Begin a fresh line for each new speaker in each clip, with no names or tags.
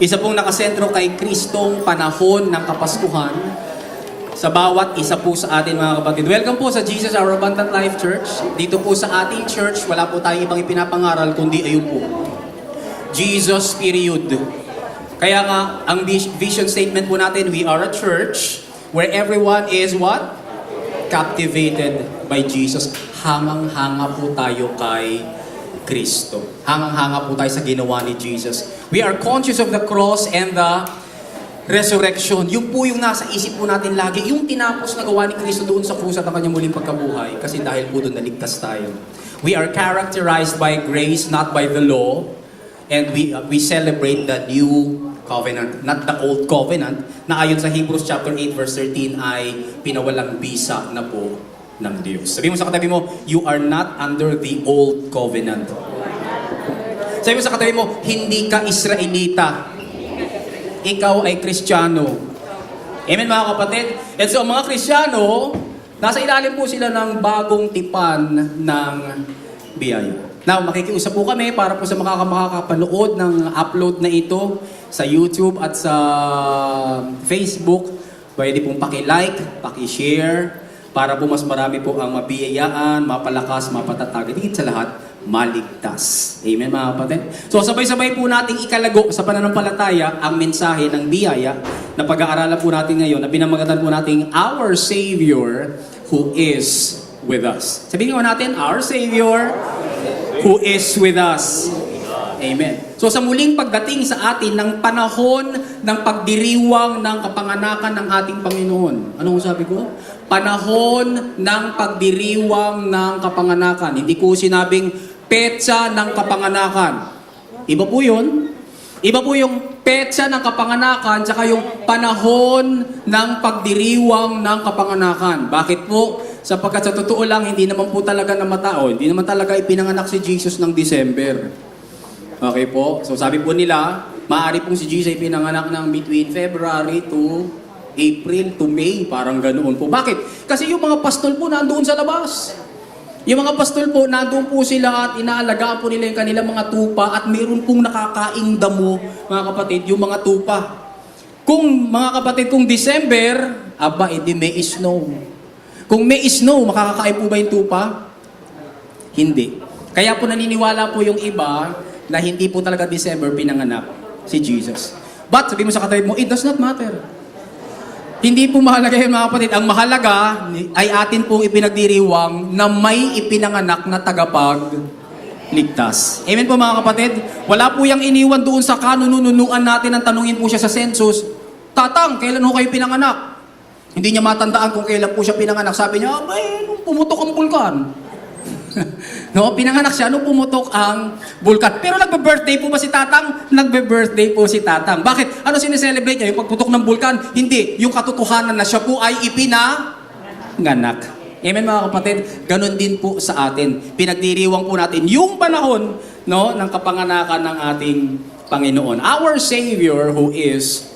Isa pong nakasentro kay Kristong panahon ng Kapaskuhan sa bawat isa po sa atin mga kapatid. Welcome po sa Jesus Our Abundant Life Church. Dito po sa ating church, wala po tayong ibang ipinapangaral kundi ayun po. Jesus period. Kaya nga, ang vision statement po natin, we are a church where everyone is what? Captivated by Jesus. Hangang-hanga po tayo kay Kristo. Hangang-hanga po tayo sa ginawa ni Jesus. We are conscious of the cross and the resurrection. Yung po yung nasa isip po natin lagi. Yung tinapos na gawa ni Kristo doon sa krus at ang kanyang muling pagkabuhay. Kasi dahil po doon naligtas tayo. We are characterized by grace, not by the law. And we celebrate the new covenant, not the old covenant, na ayon sa Hebrews chapter 8 verse 13 ay pinawalang bisa na po ng Diyos. Sabi mo sa katabi mo, you are not under the old covenant. Sabi mo sa katabi mo, hindi ka Israelita. Ikaw ay Kristiyano. Amen mga kapatid? And so ang mga Kristiyano, nasa ilalim po sila ng bagong tipan ng biyaya. Now, makikiusap po kami para po sa makakapanood ng upload na ito sa YouTube at sa Facebook. Pwede pong paki-like, paki-share, para po mas marami po ang mabiyayaan, mapalakas, mapatatag, higit sa lahat, maligtas. Amen mga kapatid? So sabay-sabay po nating ikalago sa pananampalataya ang mensahe ng biyaya na pag-aaralan po natin ngayon, na pinamagatan po nating Our Savior who is with us. Sabihin nga natin, Our Savior who is with us. Amen. So sa muling pagdating sa atin ng panahon ng pagdiriwang ng kapanganakan ng ating Panginoon. Anong sabi ko? Panahon ng pagdiriwang ng kapanganakan. Hindi ko sinabing petsa ng kapanganakan. Iba po yun. Iba po yung petsa ng kapanganakan tsaka yung panahon ng pagdiriwang ng kapanganakan. Bakit po? Sapagkat sa totoo lang, hindi naman po talaga namatao. Hindi naman talaga ipinanganak si Jesus ng December. Okay po? So sabi po nila, maaari pong si Jesus ay pinanganak ng between February to April to May. Parang ganoon po. Bakit? Kasi yung mga pastol po nandoon sa labas. Yung mga pastol po, nandoon po sila at inaalagaan po nila yung kanilang mga tupa at mayroon pong nakakaing damo, mga kapatid, yung mga tupa. Kung, mga kapatid, kung December, aba, edi may snow. Kung may snow, makakakain po ba yung tupa? Hindi. Kaya po naniniwala po yung iba na hindi po talaga December pinanganak si Jesus. But, sabi mo sa katabi mo, it does not matter. Hindi po mahalaga yun mga kapatid. Ang mahalaga ay atin pong ipinagdiriwang na may ipinanganak na tagapagligtas. Amen po mga kapatid? Wala po yung iniwan doon sa kanununuan natin ang tanungin po siya sa census, Tatang, kailan ho kayo pinanganak? Hindi niya matandaan kung kailan po siya pinanganak. Sabi niya, nung pumutok ang bulkan. No, pinanganak siya nung pumutok ang bulkan. Pero nagbe-birthday po ba si Tatang? Nagbe-birthday po si Tatang. Bakit? Ano sineselebrate niya? Yung pagputok ng bulkan? Hindi. Yung katotohanan na siya po ay ipinanganak. Amen mga kapatid? Ganon din po sa atin. Pinagdiriwang po natin yung panahon, no, ng kapanganakan ng ating Panginoon. Our Savior who is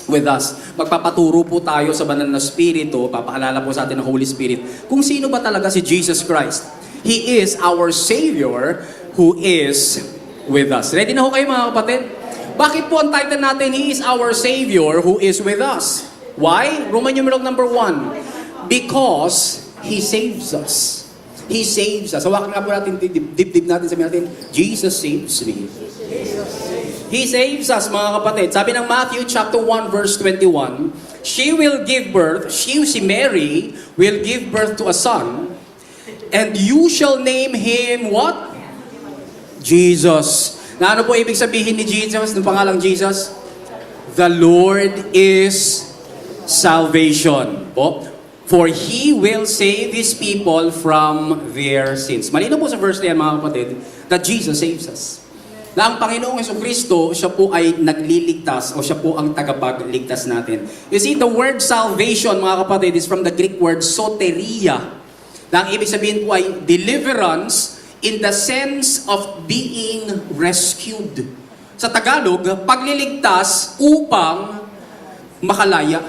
with us. Magpapaturo po tayo sa banal na Espiritu, papaalala po sa atin ng Holy Spirit, kung sino ba talaga si Jesus Christ. He is our Savior who is with us. Ready na ho kayo mga kapatid? Bakit po ang title natin, He is our Savior who is with us? Why? Roman numeral number 1. Because He saves us. He saves us. Hawakan nga po natin, dip natin, sabihin natin, Jesus saves me. He saves us mga kapatid. Sabi ng Matthew chapter 1 verse 21, she will give birth, si Mary will give birth to a son, and you shall name him what? Jesus. Na ano po ibig sabihin ni Jesus, ng pangalang Jesus? The Lord is salvation. Po? For He will save His people from their sins. Malino po sa verse na yan mga kapatid, that Jesus saves us. Na ang Panginoong Jesucristo, siya po ay nagliligtas o siya po ang tagapagligtas natin. You see, the word salvation, mga kapatid, is from the Greek word soteria. Na ang ibig sabihin po ay deliverance in the sense of being rescued. Sa Tagalog, pagliligtas upang makalaya.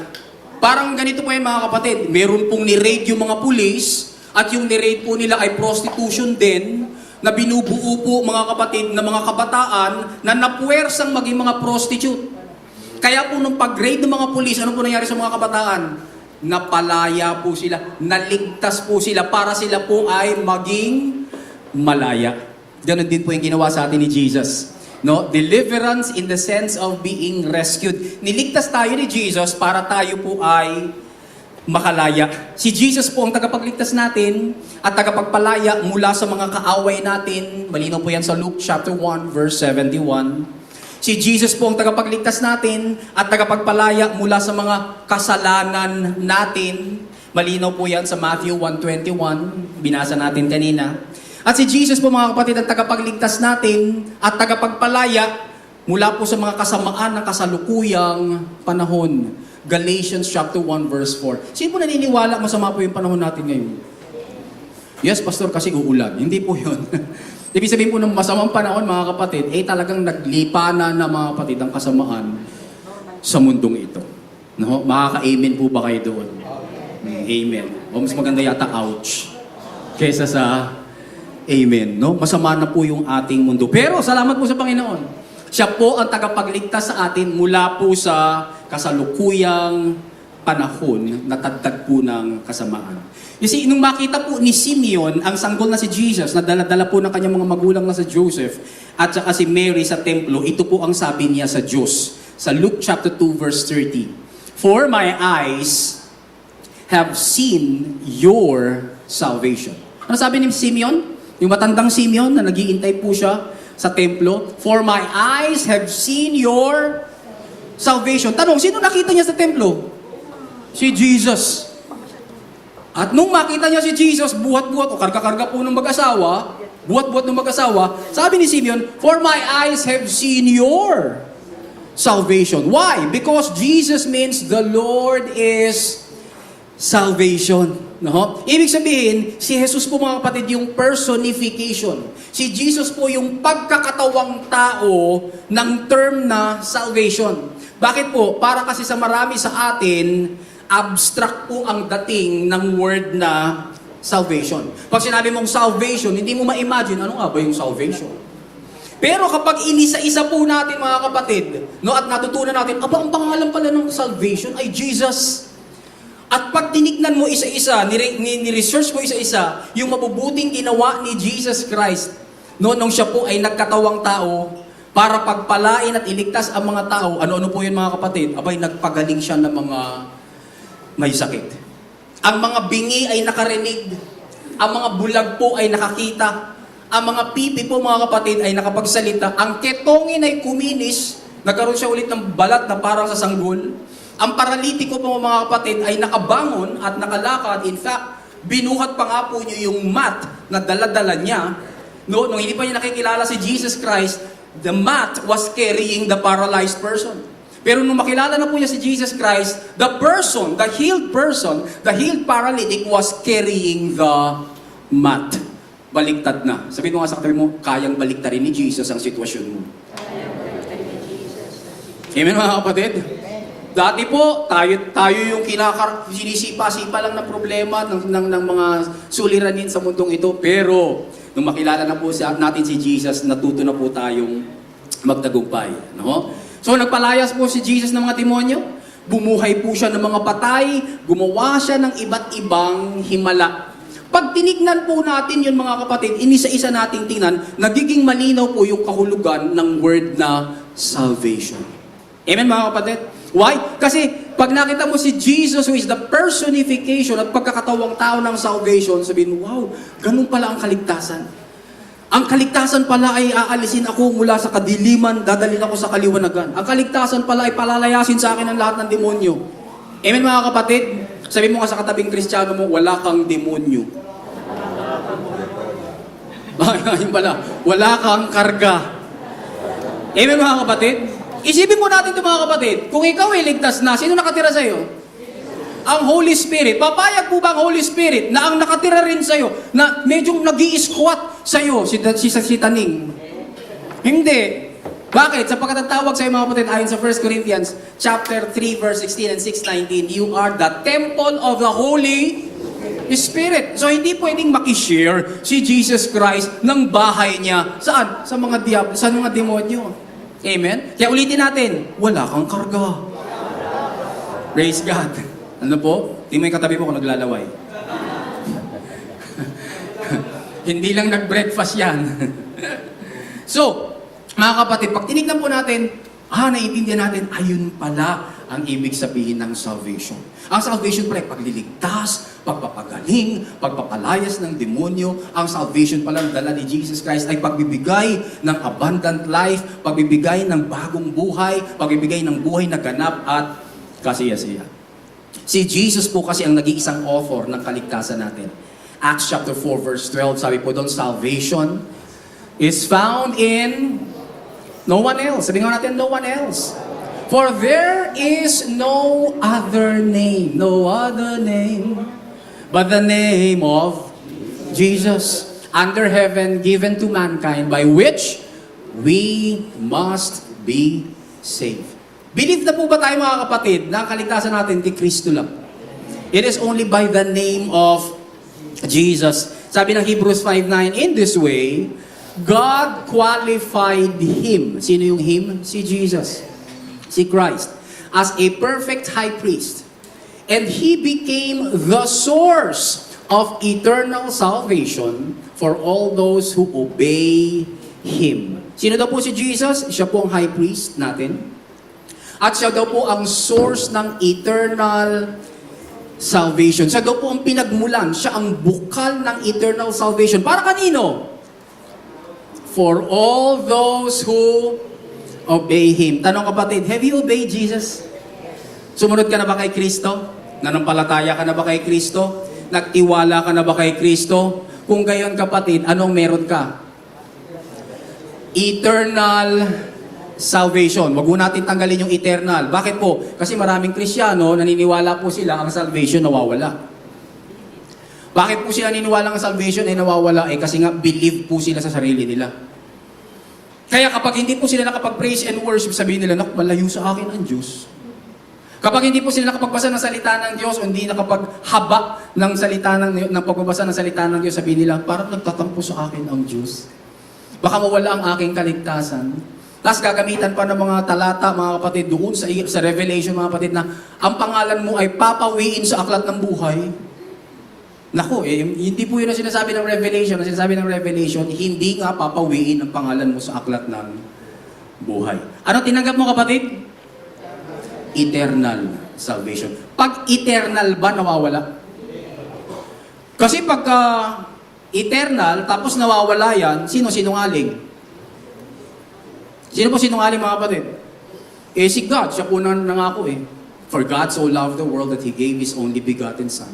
Parang ganito po yan mga kapatid. Meron pong ni-raid yung mga pulis at yung ni-raid po nila ay prostitution din, na binubuo po mga kapatid na mga kabataan na napuwersang maging mga prostitute. Kaya po nung pag-grade ng mga pulis, ano po nangyari sa mga kabataan? Napalaya po sila, naligtas po sila para sila po ay maging malaya. Ganon din po yung ginawa sa atin ni Jesus. No? Deliverance in the sense of being rescued. Niligtas tayo ni Jesus para tayo po ay makalaya. Si Jesus po ang tagapagligtas natin at tagapagpalaya mula sa mga kaaway natin. Malinaw po yan sa Luke chapter 1 verse 71. Si Jesus po ang tagapagligtas natin at tagapagpalaya mula sa mga kasalanan natin. Malinaw po yan sa Matthew 1:21. Binasa natin kanina. At si Jesus po mga kapatid ang tagapagligtas natin at tagapagpalaya mula po sa mga kasamaan ng kasalukuyang panahon. Galatians chapter 1 verse 4. Sino po naniniwala masama po yung panahon natin ngayon? Yes, Pastor, kasi uulan. Hindi po yun. Ibig sabihin po ng masamang panahon, mga kapatid, talagang naglipana na mga kapatid ang kasamaan sa mundong ito. No? Makaka-amen po ba kayo doon? Amen. O mas maganda yata, ouch. Kesa sa amen. No? Masama na po yung ating mundo. Pero salamat po sa Panginoon. Siya po ang tagapagligtas sa atin mula po sa kasalukuyang panahon na tagtag po ng kasamaan. You see, nung makita po ni Simeon ang sanggol na si Jesus, na dala-dala po ng kanyang mga magulang na sa Joseph, at saka si Mary sa templo, ito po ang sabi niya sa Diyos. Sa Luke chapter 2 verse 30. For my eyes have seen your salvation. Ano sabi ni Simeon? Yung matandang Simeon na nag-iintay po siya sa templo. For my eyes have seen your salvation. Tanong, sino nakita niya sa templo? Si Jesus. At nung makita niya si Jesus, buhat-buhat o karga-karga po ng mag-asawa, buhat-buhat ng mag-asawa, sabi ni Simeon, for my eyes have seen your salvation. Why? Because Jesus means the Lord is salvation. No? Ibig sabihin, si Jesus po mga kapatid yung personification. Si Jesus po yung pagkakatawang tao ng term na salvation. Bakit po? Para kasi sa marami sa atin, abstract po ang dating ng word na salvation. Pag sinabi mong salvation, hindi mo ma-imagine, ano nga ba yung salvation? Pero kapag inisa-isa po natin mga kapatid, no, at natutunan natin, ang pangalan pala ng salvation ay Jesus. At pag tinignan mo isa-isa, ni-research mo isa-isa, yung mabubuting ginawa ni Jesus Christ, no, nung siya po ay nagkatawang tao, para pagpalain at iligtas ang mga tao, ano-ano po yun mga kapatid? Abay, nagpagaling siya ng mga may sakit. Ang mga bingi ay nakarinig, ang mga bulag po ay nakakita, ang mga pipi po mga kapatid ay nakapagsalita, ang ketongin ay kuminis, nagkaroon siya ulit ng balat na parang sa sanggol, ang paralitiko po mga kapatid ay nakabangon at nakalakad. In fact, binuhat pa nga po niyo yung mat na dala-dala niya. No, nung hindi pa niya nakikilala si Jesus Christ, the mat was carrying the paralyzed person. Pero nung makilala na po niya si Jesus Christ, the healed paralytic was carrying the mat. Baliktad na. Sabihin mo nga sa katabi mo, kayang baliktarin ni Jesus ang sitwasyon mo. Amen mga kapatid? Dati po, tayo yung sinisipa-sipa lang na problema ng mga suliranin sa mundong ito. Pero, nung makilala na po natin si Jesus, natuto na po tayong magtagumpay. No? So, nagpalayas po si Jesus ng mga demonyo. Bumuhay po siya ng mga patay. Gumawa siya ng iba't ibang himala. Pag tinignan po natin yun mga kapatid, inisa-isa nating tingnan, nagiging malinaw po yung kahulugan ng word na salvation. Amen mga kapatid? Why? Kasi pag nakita mo si Jesus who is the personification at pagkakatawang tao ng salvation, sabihin mo, wow, ganun pala ang kaligtasan. Ang kaligtasan pala ay aalisin ako mula sa kadiliman, dadalhin ako sa kaliwanagan. Ang kaligtasan pala ay palalayasin sa akin ang lahat ng demonyo. Amen mga kapatid? Sabihin mo nga sa katabing Kristiyano mo, wala kang demonyo. Ayun pala, wala kang karga. Amen mga kapatid? Isipin mo natin ito mga kapatid, kung ikaw ay ligtas na, sino nakatira sa'yo? Ang Holy Spirit. Papayag po ba ang Holy Spirit na ang nakatira rin sa'yo, na medyo nag-i-squat sa'yo, si Taning? Hindi. Bakit? Sapagkat ang tawag sa'yo mga kapatid, ayon sa 1 Corinthians chapter 3 verse 16 and 6:19, you are the temple of the Holy Spirit. So hindi pwedeng makishare si Jesus Christ ng bahay niya. Saan? Sa mga demonyo. Amen? Kaya ulitin natin, wala kang karga. Praise God. Ano po? Tingnan mo yung katabi mo kung naglalaway. Hindi lang nag-breakfast yan. So, mga kapatid, pag tinignan po natin, naiintindihan natin, ayun pala ang ibig sabihin ng salvation. Ang salvation pala ay pagliligtas, pagpapagaling, pagpapalayas ng demonyo. Ang salvation pala ang dala ni Jesus Christ ay pagbibigay ng abundant life, pagbibigay ng bagong buhay, pagbibigay ng buhay na ganap at kasiyasiya. Si Jesus po kasi ang nag-iisang author ng kaligtasan natin. Acts chapter 4 verse 12, sabi po doon, salvation is found in no one else. Sabi nga natin, no one else. For there is no other name but the name of Jesus under heaven given to mankind by which we must be saved. Believe na po ba tayo mga kapatid na ang kaligtasan natin kay Kristo lang? It is only by the name of Jesus. Sabi ng Hebrews 5:9, in this way, God qualified Him. Sino yung Him? Si Jesus. Si Christ. As a perfect high priest. And He became the source of eternal salvation for all those who obey Him. Sino daw po si Jesus? Siya po ang high priest natin. At siya daw po ang source ng eternal salvation. Siya daw po ang pinagmulan. Siya ang bukal ng eternal salvation. Para kanino? For all those who obey Him. Tanong kapatid, have you obeyed Jesus? Sumunod ka na ba kay Kristo? Nanampalataya ka na ba kay Kristo? Nagtiwala ka na ba kay Kristo? Kung gayon kapatid, anong meron ka? Eternal salvation. Wag mo natin tanggalin yung eternal. Bakit po? Kasi maraming Kristiyano, naniniwala po sila ang salvation nawawala. Bakit po sila naniniwala ang salvation ay nawawala? Kasi nga believe po sila sa sarili nila. Kaya kapag hindi po sila nakapag-praise and worship, sabihin nila, malayo sa akin ang Diyos. Kapag hindi po sila nakapagbasa ng salita ng Diyos o hindi nakapaghaba ng salita ng pagbabasa ng salita ng Diyos, sabihin nila, parang nagtatampo sa akin ang Diyos. Baka mawala ang aking kaligtasan. Tapos gagamitan pa ng mga talata, mga kapatid, doon sa Revelation, mga kapatid, na ang pangalan mo ay papawiin sa aklat ng buhay. Naku, hindi po yun ang sinasabi ng Revelation. Ang sinasabi ng Revelation, hindi nga papawiin ang pangalan mo sa aklat ng buhay. Ano tinanggap mo, kapatid? Eternal salvation. Pag eternal ba, nawawala? Kasi pagka eternal, tapos nawawala yan, sino sinungaling? Sino po sinungaling, mga kapatid? Si God, siya po nangako For God so loved the world that He gave His only begotten Son,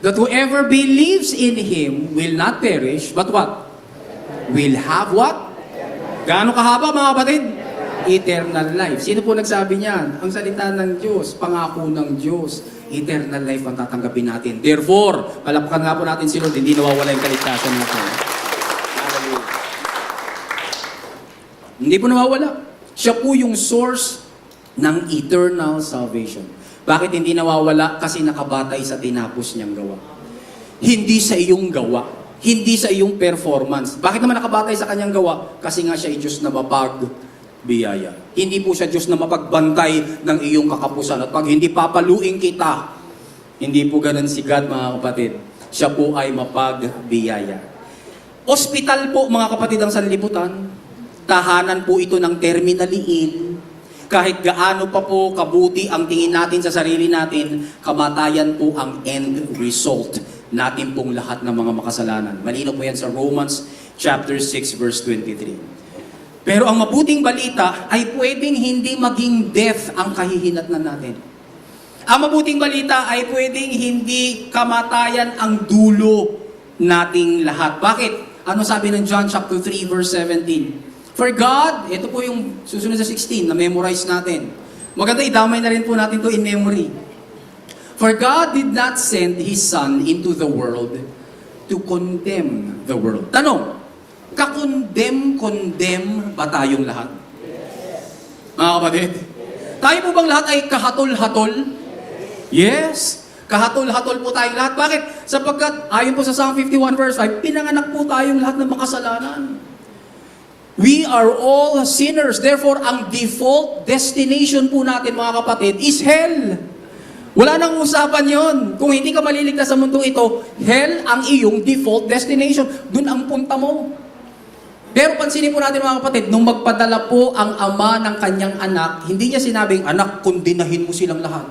that whoever believes in Him will not perish, but what? Will have what? Gaano kahaba, mga kapatid? Eternal life. Sino po nagsabi niyan? Ang salita ng Diyos, pangako ng Diyos. Eternal life ang tatanggapin natin. Therefore, palakpakan nga po natin si Lord, hindi nawawala yung kaligtasan natin. Hindi po nawawala. Siya po yung source ng eternal salvation. Bakit hindi nawawala? Kasi nakabatay sa tinapos niyang gawa. Hindi sa iyong gawa. Hindi sa iyong performance. Bakit naman nakabatay sa kanyang gawa? Kasi nga siya ay Diyos na mapagbiyaya. Hindi po siya Diyos na mapagbantay ng iyong kakapusan. At pag hindi papaluin kita, hindi po ganun si God, mga kapatid. Siya po ay mapagbiyaya. Hospital po, mga kapatid, ang sanlibutan. Tahanan po ito ng terminally ill. Kahit gaano pa po kabuti ang tingin natin sa sarili natin, kamatayan po ang end result natin pong lahat ng mga makasalanan. Malino po yan sa Romans chapter 6 verse 23. Pero ang mabuting balita ay pwedeng hindi maging death ang kahihinatnan natin. Ang mabuting balita ay pwedeng hindi kamatayan ang dulo nating lahat. Bakit? Ano sabi ng John chapter 3 verse 17? For God, ito po yung susunod sa 16 na memorize natin. Maganda idamay na rin po natin to in memory. For God did not send His Son into the world to condemn the world. Tanong, kakondem-condemn ba tayong lahat? Mga kapatid, tayo po bang lahat ay kahatol-hatol? Yes. Kahatol-hatol po tayong lahat. Bakit? Sapagkat, ayon po sa Psalm 51 verse 5, pinanganak po tayong lahat ng makasalanan. We are all sinners. Therefore, ang default destination po natin, mga kapatid, is hell. Wala nang usapan yon. Kung hindi ka maliligtas sa mundong ito, hell ang iyong default destination. Doon ang punta mo. Pero pansinin po natin, mga kapatid, nung magpadala po ang ama ng kanyang anak, hindi niya sinabing, anak, kondinahin mo silang lahat.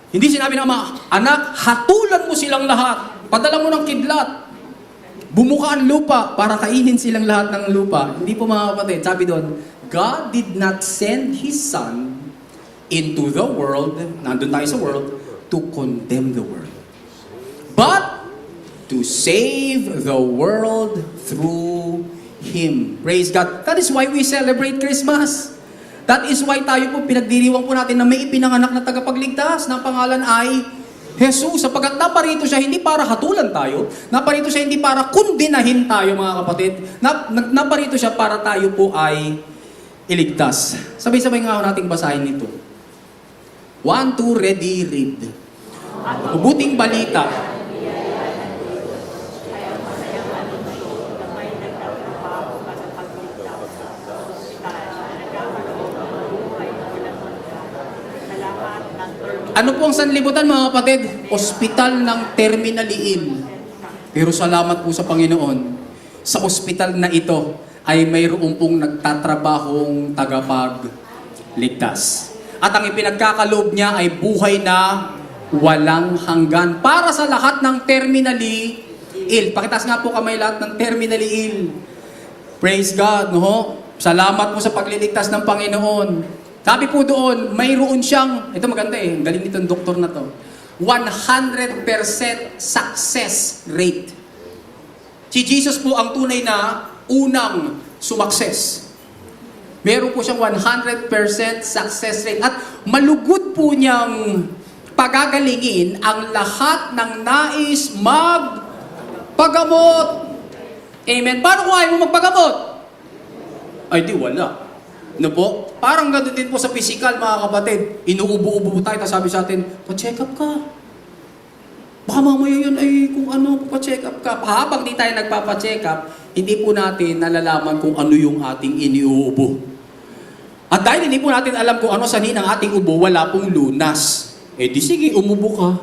Hindi sinabi ng ama, anak, hatulan mo silang lahat. Padala mo ng kidlat. Bumuka ang lupa para kainin silang lahat ng lupa. Hindi po, mga kapatid. Sabi doon, God did not send His Son into the world, nandun tayo sa world, to condemn the world. But to save the world through Him. Praise God. That is why we celebrate Christmas. That is why tayo po, pinagdiriwang po natin na may ipinanganak na tagapagligtas na pangalan ay Jesus, sapagkat naparito siya hindi para hatulan tayo, naparito siya hindi para kundinahin tayo, mga kapatid, naparito siya para tayo po ay iligtas. Sabay-sabay nga nating basahin ito. 1, 2, ready, read. Mabuting balita. Ano po ang sanlibutan, mga kapatid? Ospital ng terminally ill. Pero salamat po sa Panginoon, sa ospital na ito ay mayroong pong nagtatrabahong tagapagligtas. At ang ipinagkakaloob niya ay buhay na walang hanggan para sa lahat ng terminally ill. Pakitas nga po kamay lahat ng terminally ill. Praise God, no? Salamat po sa pagliligtas ng Panginoon. Sabi po doon, mayroon siyang, ito maganda eh, galing nitong doktor na to, 100% success rate. Si Jesus po ang tunay na unang sumakses. Meron po siyang 100% success rate. At malugod po niyang pagagalingin ang lahat ng nais magpagamot. Amen. Paano kung ayaw mo magpagamot? Ay di wala. No po? Parang ganoon din po sa physical, mga kapatid. Inuubo-ubo tayo, tapos sabi sa atin, pa-check up ka. Baka mamaya yun ay kung ano, pa-check up ka. Habang di tayo nagpapa-check up, hindi po natin nalalaman kung ano yung ating iniuubo. At dahil hindi po natin alam kung ano sanin ang ating ubo, wala pong lunas. Eh di sige, umubo ka.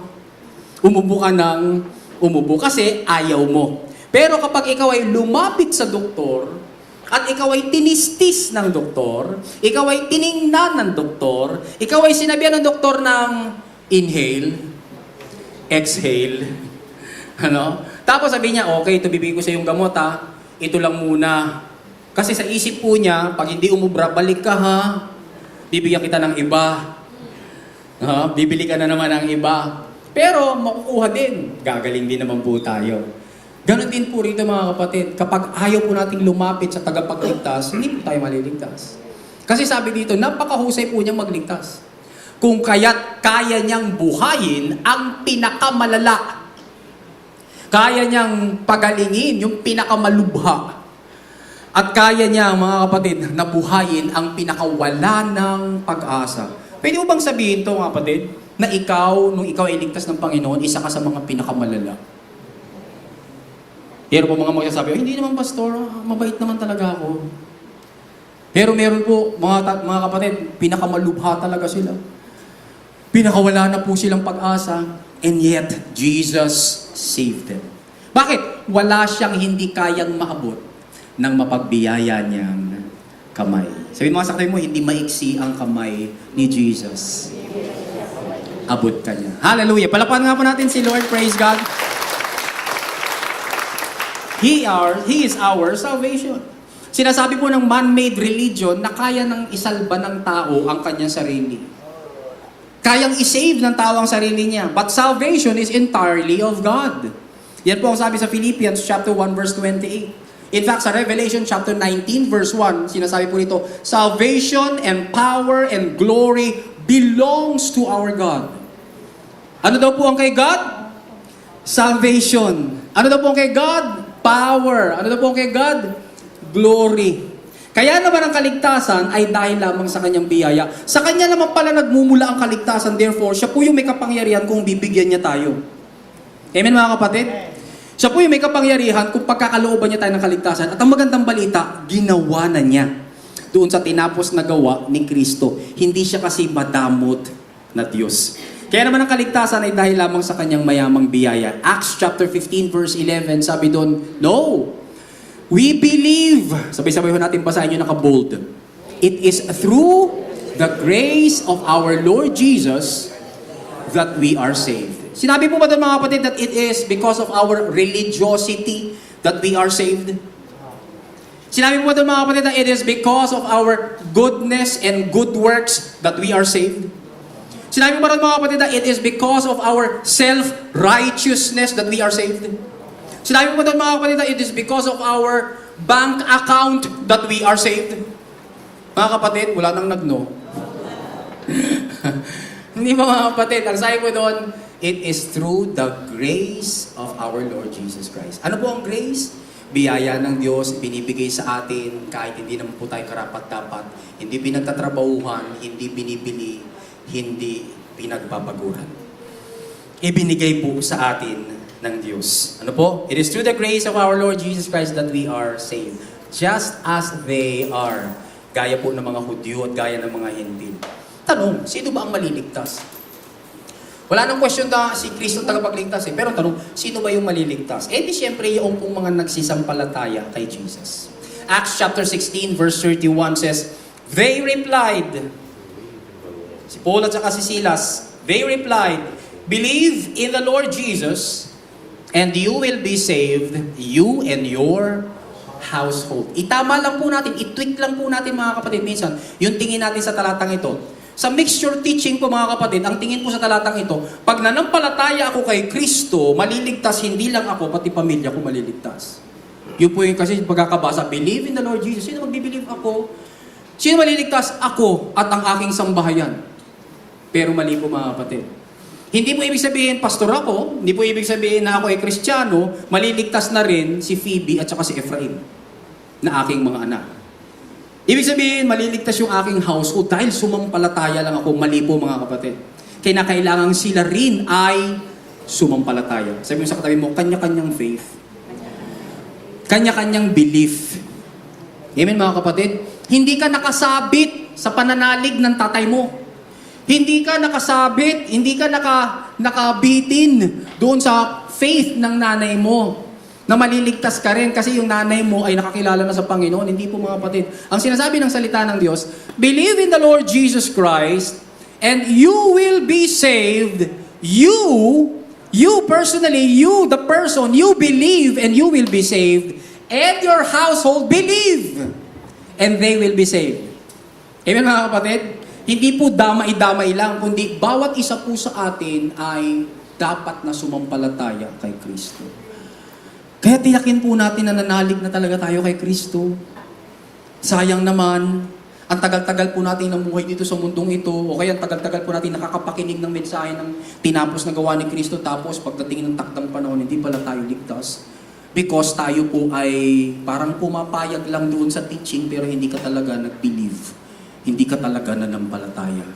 Umubo ka ng umubo kasi ayaw mo. Pero kapag ikaw ay lumapit sa doktor, at ikaw ay tinistis ng doktor, ikaw ay tiningnan ng doktor, ikaw ay sinabihan ng doktor ng inhale, exhale, ano? Tapos sabi niya, okay, ito bibigay ko sa yung gamot ha, ito lang muna. Kasi sa isip po niya, pag hindi umubra, balik ka ha, bibigyan kita ng iba. Bibili ka na naman ng iba. Pero makukuha din, gagaling din naman po tayo. Ganon din po rito, mga kapatid, kapag ayaw po nating lumapit sa tagapagligtas, hindi po tayo maliligtas. Kasi sabi dito, napakahusay po niyang magligtas. Kung kaya't kaya niyang buhayin ang pinakamalala. Kaya niyang pagalingin yung pinakamalubha. At kaya niya, mga kapatid, na buhayin ang pinakawala ng pag-asa. Pwede mo bang sabihin to, mga kapatid, na ikaw, nung ikaw ay ligtas ng Panginoon, isa ka sa mga pinakamalala? Pero po mga magsasabi, hindi naman pastor, mabait naman talaga ako. Pero meron po, mga kapatid, pinakamalubha talaga sila. Pinakawala na po silang pag-asa. And yet, Jesus saved them. Bakit? Wala siyang hindi kayang maabot ng mapagbiyaya niyang kamay. Sabihin mga sakay mo, hindi maiksi ang kamay ni Jesus. Abot ka niya. Hallelujah! Palakpan nga po natin si Lord. Praise God. He is our salvation. Sinasabi po ng man-made religion na kaya ng isalba ng tao ang kanyang sarili. Kayang isave ng tao ang sarili niya. But salvation is entirely of God. Yan po ang sabi sa Philippians chapter 1 verse 28. In fact, sa Revelation chapter 19 verse 1, sinasabi po nito, salvation and power and glory belongs to our God. Ano daw po ang kay God? Salvation. Ano daw po ang kay God? Power. Ano daw po kay God? Glory. Kaya naman ang kaligtasan ay dahil lamang sa kanyang biyaya. Sa kanya naman pala nagmumula ang kaligtasan. Therefore, siya po yung may kapangyarihan kung bibigyan niya tayo. Amen, mga kapatid? Siya po yung may kapangyarihan kung pagkakalooban niya tayo ng kaligtasan. At ang magandang balita, ginawa na niya doon sa tinapos na gawa ni Kristo. Hindi siya kasi madamot na Diyos. Kaya naman ang kaligtasan ay dahil lamang sa kanyang mayamang biyaya. Acts chapter 15 verse 11, sabi doon, no, we believe. Sabay-sabay ho natin basahin yung naka-bold. It is through the grace of our Lord Jesus that we are saved. Sinabi po ba doon mga kapatid that it is because of our religiosity that we are saved? Sinabi po ba doon mga kapatid that it is because of our goodness and good works that we are saved? Sinabi po ba doon mga kapatid that it is because of our self-righteousness that we are saved? Sinabi po ba doon mga kapatid that it is because of our bank account that we are saved? Mga kapatid, wala nang nagno. Hindi ba mga kapatid? Ang sabi po doon, it is through the grace of our Lord Jesus Christ. Ano po ang grace? Biyaya ng Diyos, binibigay sa atin kahit hindi naman po tayo karapat-dapat. Hindi pinagtatrabahuhan, hindi binibili, hindi pinagpapaguran. Ibinigay po sa atin ng Diyos. Ano po? It is through the grace of our Lord Jesus Christ that we are saved. Just as they are. Gaya po ng mga Hudyo at gaya ng mga Hentil. Tanong, sino ba ang maliligtas? Wala nang question na si Kristo ang tagapagligtas eh. Pero tanong, sino ba yung maliligtas? Eh di syempre yung pong mga nagsisampalataya kay Jesus. Acts chapter 16 verse 31 says, they replied, si Paul at saka si Silas, they replied, believe in the Lord Jesus and you will be saved, you and your household. Itama lang po natin, itweak lang po natin mga kapatid minsan, yung tingin natin sa talatang ito. Sa mixture teaching po mga kapatid, ang tingin po sa talatang ito, pag nanampalataya ako kay Kristo, maliligtas hindi lang ako, pati pamilya ko maliligtas. Yun po yung kasi pagkakabasa, believe in the Lord Jesus. Sino magbibilieve ako? Sino maliligtas? Ako at ang aking sambahayan. Pero mali po mga kapatid. Hindi po ibig sabihin, pastor ako, hindi po ibig sabihin na ako ay Kristiyano, maliligtas na rin si Phoebe at saka si Ephraim na aking mga anak. Ibig sabihin, maliligtas yung aking household dahil sumampalataya lang ako. Mali po mga kapatid. Kaya kailangan sila rin ay sumampalataya. Sabi mo sa katabi mo, kanya-kanyang faith. Kanya-kanyang belief. Amen mga kapatid? Hindi ka nakasabit sa pananalig ng tatay mo. Hindi ka nakasabit, hindi ka nakabitin doon sa faith ng nanay mo. Na maliligtas ka rin kasi yung nanay mo ay nakakilala na sa Panginoon. Hindi po mga kapatid. Ang sinasabi ng salita ng Diyos, believe in the Lord Jesus Christ and you will be saved. You personally, you the person, you believe and you will be saved and your household believe and they will be saved. Amen mga kapatid? Hindi po damay-damay lang, kundi bawat isa po sa atin ay dapat na sumampalataya kay Kristo. Kaya tiyakin po natin na nanalig na talaga tayo kay Kristo. Sayang naman, ang tagal-tagal po natin namuhay dito sa mundong ito, o kaya ang tagal-tagal po natin nakakapakinig ng mensahe ng tinapos na gawa ni Kristo, tapos pagdating ng takdang panahon, hindi pala tayo ligtas. Because tayo po ay parang pumapayag lang doon sa teaching, pero hindi ka talaga nag-believe. Hindi ka talaga nanampalataya.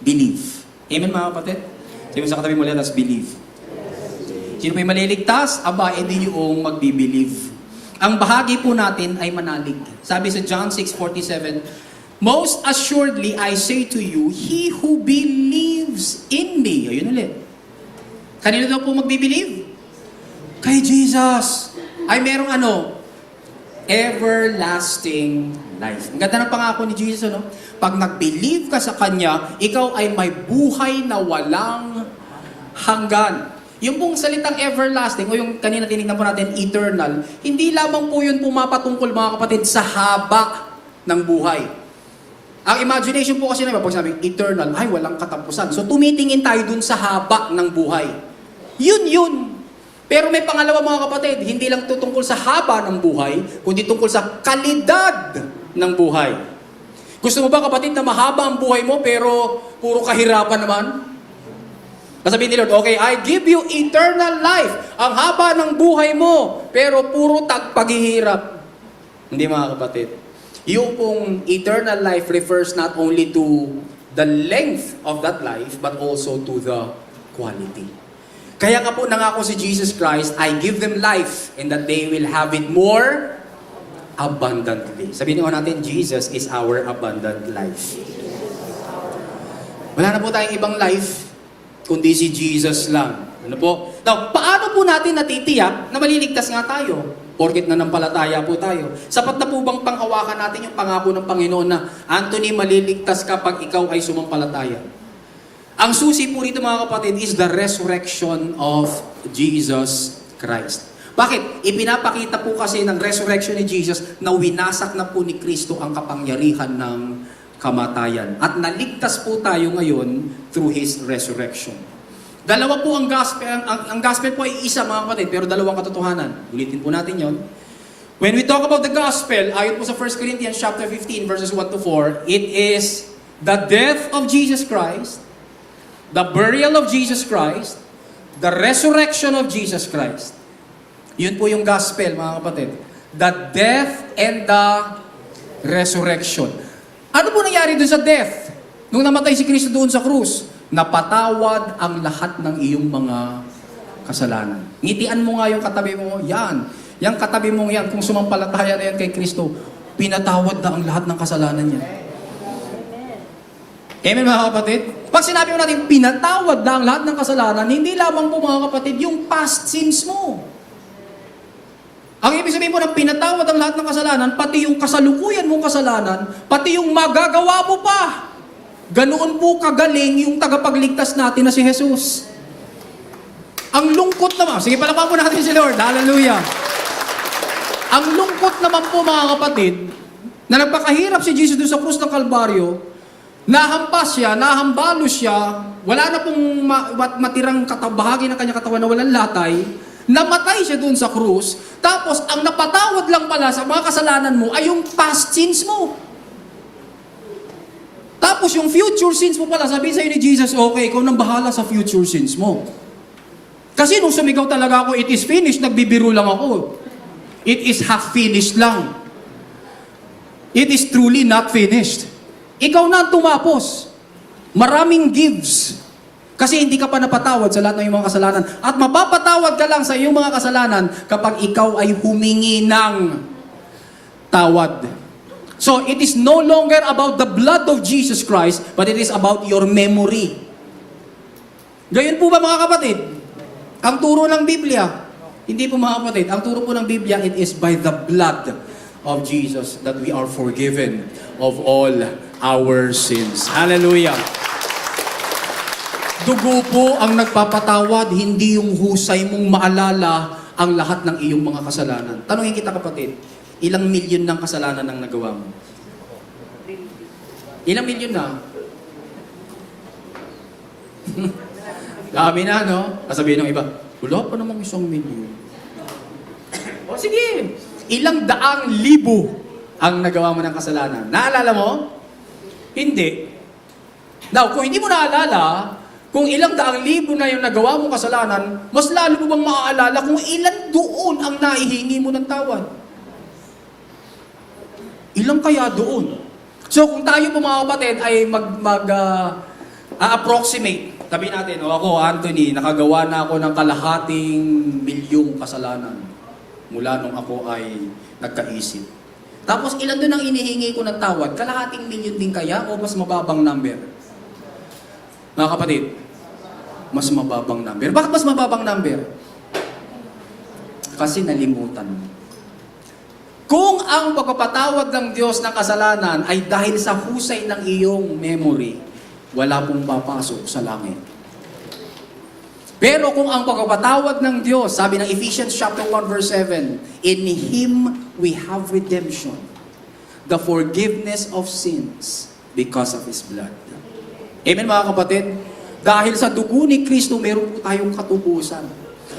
Believe. Amen mga kapatid? Sabi mo sa katabi mo, let us believe. Sino pa yung maliligtas? Aba, edi yung magbibilieve. Ang bahagi po natin ay manalig. Sabi sa John 6:47, most assuredly I say to you, he who believes in me. Ayun ulit. Kanino daw po magbibilieve? Kay Jesus. Ay merong everlasting life. Ang ganda ng pangako ni Jesus, no? Pag nag-believe ka sa Kanya, ikaw ay may buhay na walang hanggan. Yung pong salitang everlasting, o yung kanina tinignan po natin, eternal, hindi lamang po yun pumapatungkol mga kapatid sa haba ng buhay. Ang imagination po kasi naman, pag sabi, eternal, ay walang katapusan. So tumitingin tayo dun sa haba ng buhay. Yun. Pero may pangalawa mga kapatid, hindi lang tutungkol sa haba ng buhay, kundi tungkol sa kalidad ng buhay. Gusto mo ba kapatid na mahaba ang buhay mo pero puro kahirapan naman? Sabihin ni Lord, okay, I give you eternal life. Ang haba ng buhay mo, pero puro paghihirap. Hindi mga kapatid. Yung pong eternal life refers not only to the length of that life, but also to the quality. Kaya nga po nangako si Jesus Christ, I give them life and that they will have it more abundantly. Sabihin natin, Jesus is our abundant life. Wala na po tayong ibang life, kundi si Jesus lang. Ano po? Now, paano po natin natitiyak na maliligtas nga tayo? Porket nanampalataya po tayo. Sapat na po bang panghawakan natin yung pangako ng Panginoon na, Anthony, maliligtas kapag ikaw ay sumampalataya? Ang susi po rito mga kapatid is the resurrection of Jesus Christ. Bakit? Ipinapakita po kasi ng resurrection ni Jesus na winasak na po ni Kristo ang kapangyarihan ng kamatayan. At naligtas po tayo ngayon through His resurrection. Dalawa po ang gospel. Ang gospel po ay isa mga kapatid, pero dalawang katotohanan. Ulitin po natin yon. When we talk about the gospel, ayon po sa 1 Corinthians chapter 15 verses 1 to 4, it is the death of Jesus Christ, the burial of Jesus Christ, the resurrection of Jesus Christ. Yun po yung gospel mga kapatid. The death and the resurrection. Ano po nangyari dun sa death? Nung namatay si Kristo doon sa krus, napatawad ang lahat ng iyong mga kasalanan. Ngitian mo nga yung katabi mo, yan. Yung katabi mo yan, kung sumampalataya na yan kay Kristo, pinatawad na ang lahat ng kasalanan niya. Amen mga kapatid? Pag sinabi mo natin, pinatawad na ang lahat ng kasalanan, hindi lamang po mga kapatid, yung past sins mo. Ang ibig sabihin po ng pinatawad ang lahat ng kasalanan, pati yung kasalukuyan mong kasalanan, pati yung magagawa mo pa. Ganoon po kagaling yung tagapagligtas natin na si Jesus. Ang lungkot naman, sige palapakan po natin si Lord, hallelujah. Ang lungkot naman po mga kapatid, na nagpakahirap si Jesus doon sa krus ng Kalbaryo, nahampas siya, nahambalos siya, wala na pong matirang bahagi ng kanyang katawan na walang latay, namatay siya doon sa krus, tapos ang napatawad lang pala sa mga kasalanan mo ay yung past sins mo. Tapos yung future sins mo pala, sabihin sa'yo ni Jesus, okay, ikaw nang bahala sa future sins mo. Kasi nung sumigaw talaga ako, it is finished, nagbibiro lang ako. It is half finished lang. It is truly not finished. Ikaw na ang tumapos. Maraming gives. Kasi hindi ka pa napatawad sa lahat ng iyong mga kasalanan. At mapapatawad ka lang sa iyong mga kasalanan kapag ikaw ay humingi ng tawad. So, it is no longer about the blood of Jesus Christ, but it is about your memory. Gayon po ba mga kapatid? Ang turo ng Biblia, hindi po mga kapatid, ang turo po ng Biblia, it is by the blood of Jesus that we are forgiven of all our sins. Hallelujah! Dugo po ang nagpapatawad, hindi yung husay mong maalala ang lahat ng iyong mga kasalanan. Tanungin kita kapatid, ilang milyon ng kasalanan ang nagawa mo? Ilang milyon na? Dami na, no? Kasabihin ng iba, wala pa namang 1 milyon. O sige, ilang daang libo ang nagawa mo ng kasalanan. Naalala mo? Hindi. Now, kung hindi mo naalala, kung ilang daang libo na yung nagawa mong kasalanan, mas lalo mo bang maaalala kung ilan doon ang naihingi mo ng tawad? Ilang kaya doon? So kung tayo po mga kapatid ay approximate, sabihin natin, ako Anthony, nakagawa na ako ng kalahating milyong kasalanan mula nung ako ay nagkaisip. Tapos ilan doon ang inihingi ko ng tawad? Kalahating milyon din kaya o mas mababang number? Mga kapatid, mas mababang number. Bakit mas mababang number? Kasi nalimutan mo. Kung ang pagpapatawad ng Diyos ng kasalanan ay dahil sa husay ng iyong memory, wala pong papasok sa langit. Pero kung ang pagpapatawad ng Diyos, sabi ng Ephesians chapter 1 verse 7, in Him we have redemption, the forgiveness of sins because of His blood. Amen mga kapatid? Dahil sa dugo ni Kristo, meron po tayong katubusan.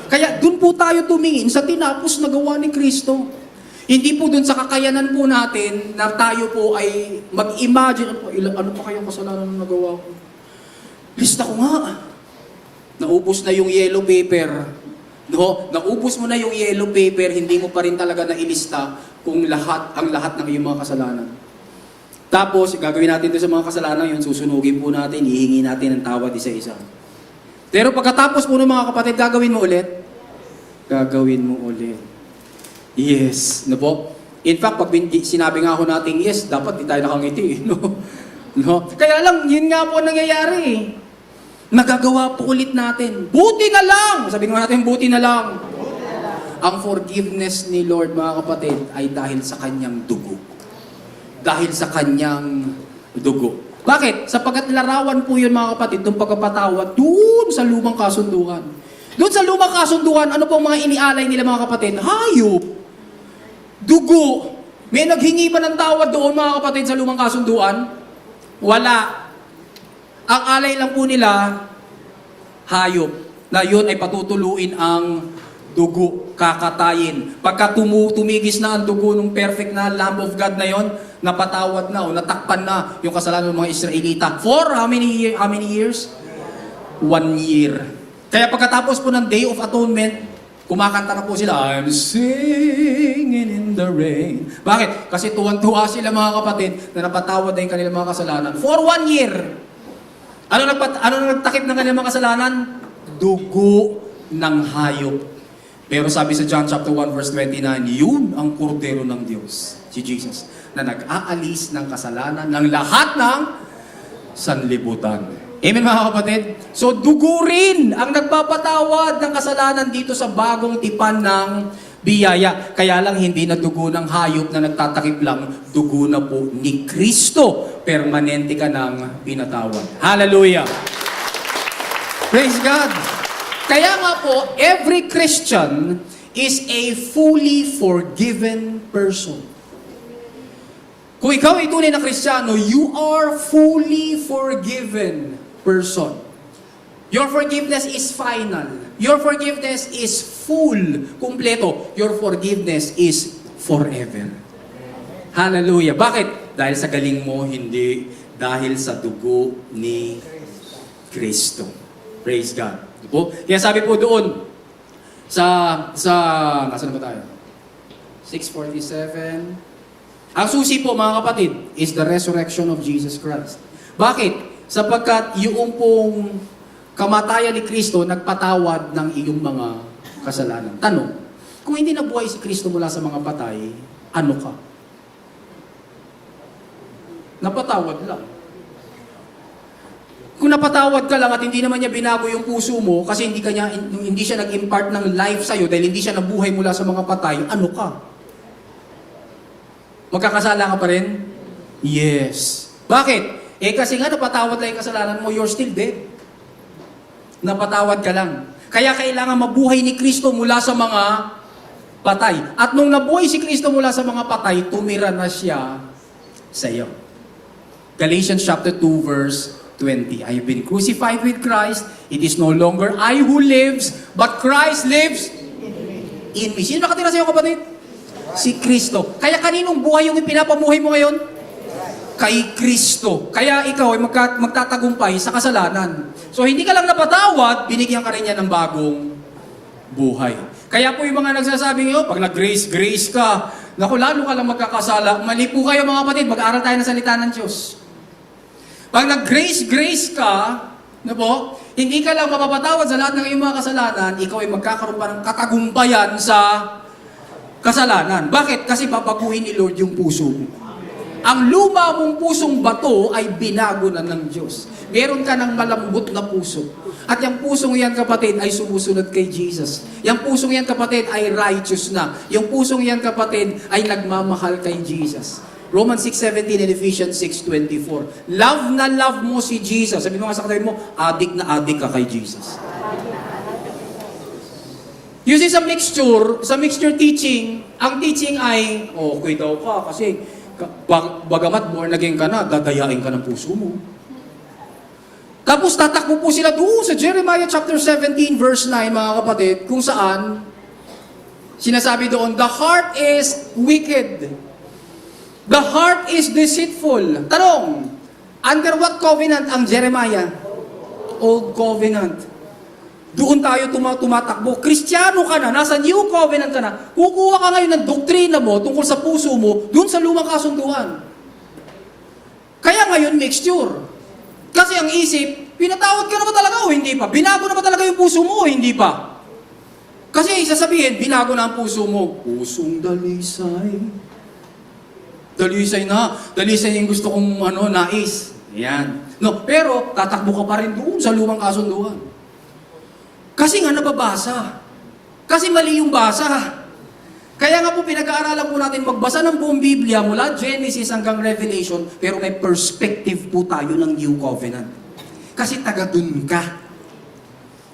Kaya dun po tayo tumingin sa tinapos na gawa ni Kristo. Hindi po dun sa kakayanan po natin na tayo po ay mag-imagine, ano pa kayong kasalanan na nagawa ko? Lista ko nga. Naubos na yung yellow paper. No? Naubos mo na yung yellow paper, hindi mo pa rin talaga nailista kung ang lahat ng iyong mga kasalanan. Tapos, gagawin natin doon sa mga kasalanan yun, susunugin po natin, hihingi natin ng tawad isa-isa. Pero pagkatapos po ng mga kapatid, gagawin mo ulit? Gagawin mo ulit. Yes. No po? In fact, pag sinabi nga ako natin yes, dapat di tayo nakangiti. No? No? Kaya lang, yun nga po ang nangyayari. Nagagawa po ulit natin. Buti na lang! Sabihin nga natin, buti na lang. Ang forgiveness ni Lord, mga kapatid, ay dahil sa kanyang dugo. Dahil sa kanyang dugo. Bakit? Sapagkat larawan po yun, mga kapatid, ng pagkapatawad doon sa lumang kasunduan. Doon sa lumang kasunduan, ano pong mga inialay nila, mga kapatid? Hayop. Dugo. May naghingi ba ng tawad doon, mga kapatid, sa lumang kasunduan? Wala. Ang alay lang po nila, hayop. Na yun ay patutuluin ang dugo, kakatayin. Pagka tumigis na ang dugo ng perfect na Lamb of God na yon, napatawad na o natakpan na yung kasalanan ng mga Israelita. For how many years? 1 year. Kaya pagkatapos po ng Day of Atonement, kumakanta na po sila, I'm singing in the rain. Bakit? Kasi tuwan-tuwa sila, mga kapatid, na napatawad na yung kanilang mga kasalanan. For 1 year. Ano nagtakip ng kanilang mga kasalanan? Dugo ng hayop. Pero sabi sa John chapter 1 verse 29, yun ang kordero ng Diyos, si Jesus, na nag-aalis ng kasalanan ng lahat ng sanlibutan. Amen, mga kapatid? So, dugo rin ang nagpapatawad ng kasalanan dito sa bagong tipan ng biyaya. Kaya lang hindi na dugo ng hayop na nagtatakip lang, dugo na po ni Kristo. Permanente ka ng pinatawad. Hallelujah! Praise God! Kaya nga po, every Christian is a fully forgiven person. Kung ikaw ay tunay na Kristiyano, you are fully forgiven person. Your forgiveness is final. Your forgiveness is full, kumpleto. Your forgiveness is forever. Hallelujah. Bakit? Dahil sa galing mo, hindi dahil sa dugo ni Kristo. Praise God. Po? Kaya sabi po doon, nasaan ba tayo? 6:47. Ang susi po, mga kapatid, is the resurrection of Jesus Christ. Bakit? Sapagkat yung pong kamatayan ni Kristo, nagpatawad ng iyong mga kasalanan. Tanong, kung hindi nabuhay si Kristo mula sa mga patay, ano ka? Napatawad lang. Kung napatawad ka lang at hindi naman niya binago yung puso mo kasi hindi siya nag-impart ng life sa'yo dahil hindi siya nabuhay mula sa mga patay, ano ka? Magkakasala ka pa rin? Yes. Bakit? Kasi nga napatawad lang yung kasalanan mo, you're still dead. Napatawad ka lang. Kaya kailangan mabuhay ni Kristo mula sa mga patay. At nung nabuhay si Kristo mula sa mga patay, tumira na siya sa iyo. Galatians chapter 2 verse 20. I have been crucified with Christ. It is no longer I who lives, but Christ lives in me. Sino nakatira sa iyo, kapatid? Si Kristo. Kaya kaninong buhay yung ipinapamuhay mo ngayon? Kay Kristo. Kaya ikaw ay magtatagumpay sa kasalanan. So hindi ka lang napatawad, binigyan ka rin niya ng bagong buhay. Kaya po yung mga nagsasabing, pag nag-grace ka, naku, lalo ka lang magkakasala. Mali po kayo, mga kapatid, mag-aaral tayo ng salita ng Diyos. Pag nag-grace ka, hindi ka lang mapapatawad sa lahat ng iyong mga kasalanan, ikaw ay magkakaroon pa ng katagumpayan sa kasalanan. Bakit? Kasi babaguhin ni Lord yung puso mo. Ang luma mong pusong bato ay binago na ng Diyos. Meron ka ng malambot na puso. At yung pusong yan, kapatid, ay sumusunod kay Jesus. Yung pusong yan, kapatid, ay righteous na. Yung pusong yan, kapatid, ay nagmamahal kay Jesus. Romans 6:17 and Ephesians 6:24. Love na love mo si Jesus. Sabi mo nga sa katabi mo, adik na adik ka kay Jesus. You see, sa mixture teaching, ang teaching ay, okay daw ka kasi bagamat born again ka na, dadayain ka ng puso mo. Tapos tatakbo po sila doon sa Jeremiah chapter 17 verse 9, mga kapatid, kung saan sinasabi doon, the heart is wicked. The heart is deceitful. Tanong, under what covenant ang Jeremiah? Old covenant. Doon tayo tumatakbo. Kristiyano ka na, nasa new covenant ka na. Kukuha ka ngayon ng doktrina mo tungkol sa puso mo, doon sa lumang kasunduan. Kaya ngayon, mixture. Kasi ang isip, pinatawad ka na ba talaga o hindi pa? Binago na ba talaga yung puso mo o hindi pa? Kasi sasabihin, binago na ang puso mo. Pusong dalisay. Dalisay na. Dalisay yung gusto kong nais. Yan. No, pero tatakbo ka pa rin doon sa lumang kasunduan. Kasi nga nababasa. Kasi mali yung basa. Kaya nga po pinag-aaralan po natin magbasa ng buong Biblia mula Genesis hanggang Revelation, pero may perspective po tayo ng New Covenant. Kasi taga dun ka.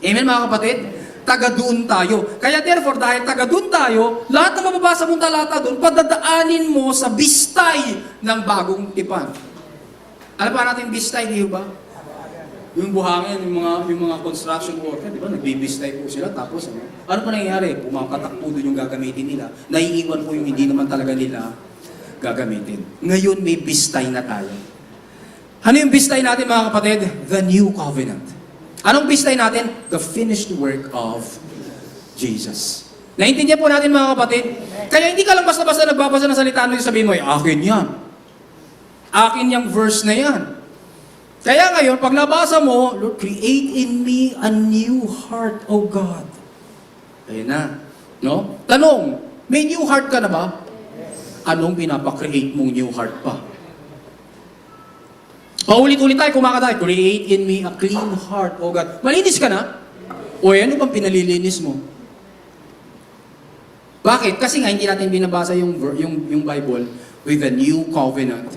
Amen mga kapatid? Taga doon tayo. Kaya therefore, dahil taga doon tayo, lahat ng mababasa mong talata doon, padadaanin mo sa bistay ng bagong tipan. Alam ba natin bistay, di ba? Yung buhangin, yung mga construction worker, di ba? Nagbibistay po sila. Tapos, ano pa nangyayari? Pumakatak po doon yung gagamitin nila. Naiiwan po yung hindi naman talaga nila gagamitin. Ngayon, may bistay na tayo. Ano yung bistay natin, mga kapatid? The New Covenant. Anong bistay natin? The finished work of Jesus. Naintindihan po natin, mga kapatid? Kaya hindi ka lang basta-basta nagbabasa ng salita mo, sabihin mo, akin yan. Akin yung verse na yan. Kaya ngayon, pag nabasa mo, Lord, create in me a new heart, O God. Ayun na. No? Tanong, may new heart ka na ba? Anong pinapakreate mong new heart pa? Paulit-ulit tayo, kumakatay. Create in me a clean heart, O God. Malinis ka na? O ano bang pinalilinis mo? Bakit? Kasi nga hindi natin binabasa yung Bible with a new covenant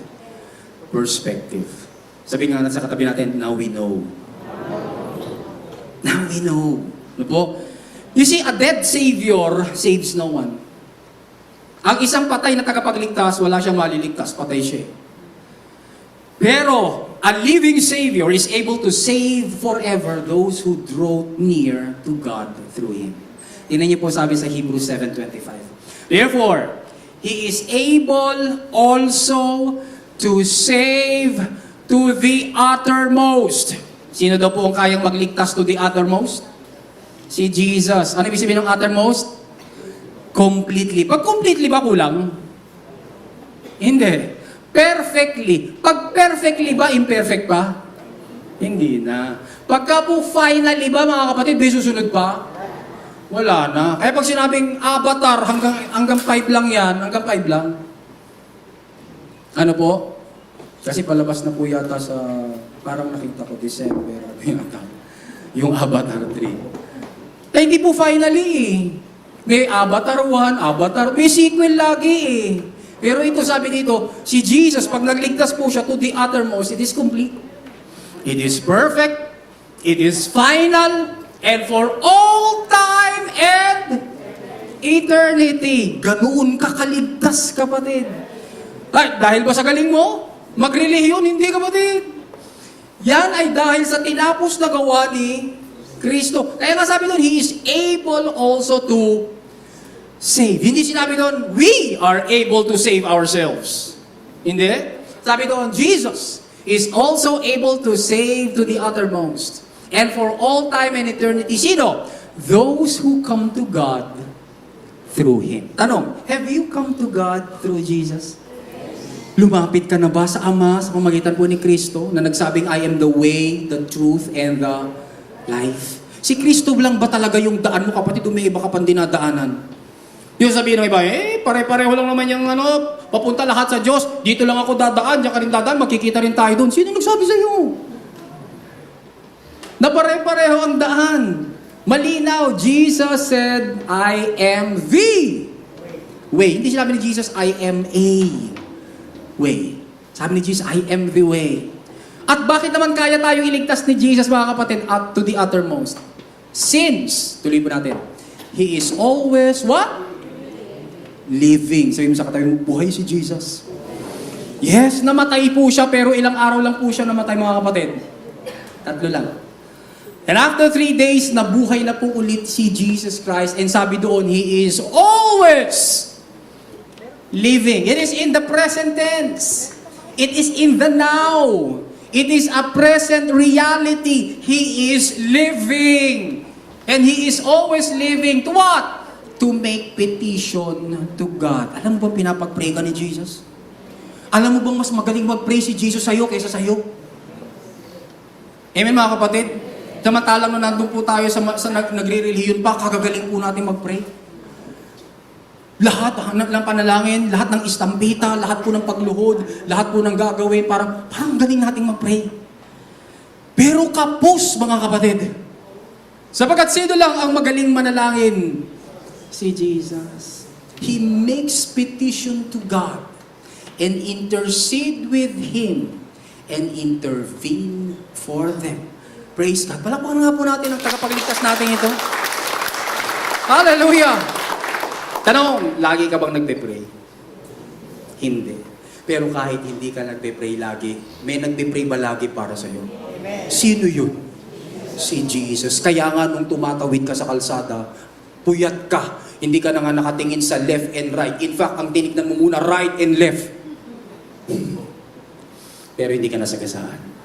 perspective. Sabi nga sa katabi natin, now we know. Now we know. Ano po? You see, a dead Savior saves no one. Ang isang patay na tagapagligtas, wala siyang maliligtas, patay siya. Pero, a living Savior is able to save forever those who draw near to God through Him. Tingnan niyo po sabi sa Hebrews 7:25. Therefore, He is able also to save to the uttermost. Sino daw po ang kayang magligtas to the uttermost? Si Jesus. Ano ibig sabihin ng uttermost? Completely. Pag completely ba kulang? Hindi. Perfectly. Pag perfectly ba, imperfect pa? Hindi na. Pagka po finally ba, mga kapatid, may susunod pa? Wala na. Kaya pag sinabing avatar, hanggang 5 lang yan, hanggang 5 lang. Ano po? Kasi palabas na po yata sa, parang nakita ko, December, yung Avatar 3. Hindi po finally eh. May Avatar 1, Avatar, may sequel lagi eh. Pero ito sabi dito, si Jesus, pag nagligtas po siya to the uttermost, it is complete. It is perfect. It is final. And for all time and eternity. Ganoon kakaligtas, kapatid. Ay, dahil ba sa galing mo? Magrelihiyon, hindi kapatid. Yan ay dahil sa tinapos na gawa ni Kristo. Kaya nga sabi doon, He is able also to save. Hindi sinabi doon, we are able to save ourselves. Hindi. Sabi doon, Jesus is also able to save to the uttermost. And for all time and eternity. Sino? Those who come to God through Him. Tanong, have you come to God through Jesus? Lumapit ka na ba sa Ama sa pamamagitan po ni Kristo na nagsabing, I am the way, the truth, and the life? Si Kristo lang ba talaga yung daan mo, kapatid? May iba ka pang dinadaanan. Yung sabihin ng iba, pare-pareho lang naman yung papunta lahat sa Diyos. Dito lang ako dadaan, diyan ka rin dadaan, magkikita rin tayo doon. Sino nagsabi sa iyo? Na pare-pareho ang daan. Malinaw, Jesus said, I am the way. Hindi sinabi ni Jesus, I am a way. Sabi ni Jesus, I am the way. At bakit naman kaya tayo iligtas ni Jesus, mga kapatid, to the uttermost? Since, tuloy po natin, He is always, what? Living. Sabi mo sa katabi mo, buhay si Jesus. Yes, namatay po siya, pero ilang araw lang po siya namatay, mga kapatid. 3 lang. And after 3 days, nabuhay na po ulit si Jesus Christ. And sabi doon, He is always living. It is in the present tense. It is in the now. It is a present reality. He is living. And He is always living to what? To make petition to God. Alam mo ba pinapag-pray ka ni Jesus? Alam mo bang mas magaling mag-pray si Jesus sa'yo kaysa sa'yo? Amen mga kapatid? Samantalang nung nandun po tayo sa nagre-relihiyon pa, kagagaling po natin mag-pray. Lahat ng panalangin, lahat ng istampita, lahat po ng pagluhod, lahat po ng gagawin, parang galing nating mag-pray. Pero kapos mga kapatid. Sapagkat sino lang ang magaling manalangin? Si Jesus. He makes petition to God and intercede with Him and intervene for them. Praise God. Palakpakan nga po natin ang tagapagligtas natin ito. Hallelujah! Tanong, lagi ka bang nagpe-pray? Hindi. Pero kahit hindi ka nagpe-pray lagi, may nagpe-pray ba lagi para sa'yo? Sino yun? Si Jesus. Kaya nga nung tumatawid ka sa kalsada, puyat ka. Hindi ka na nga nakatingin sa left and right. In fact, ang tinignan mo muna, right and left. Pero hindi ka nasagasaan.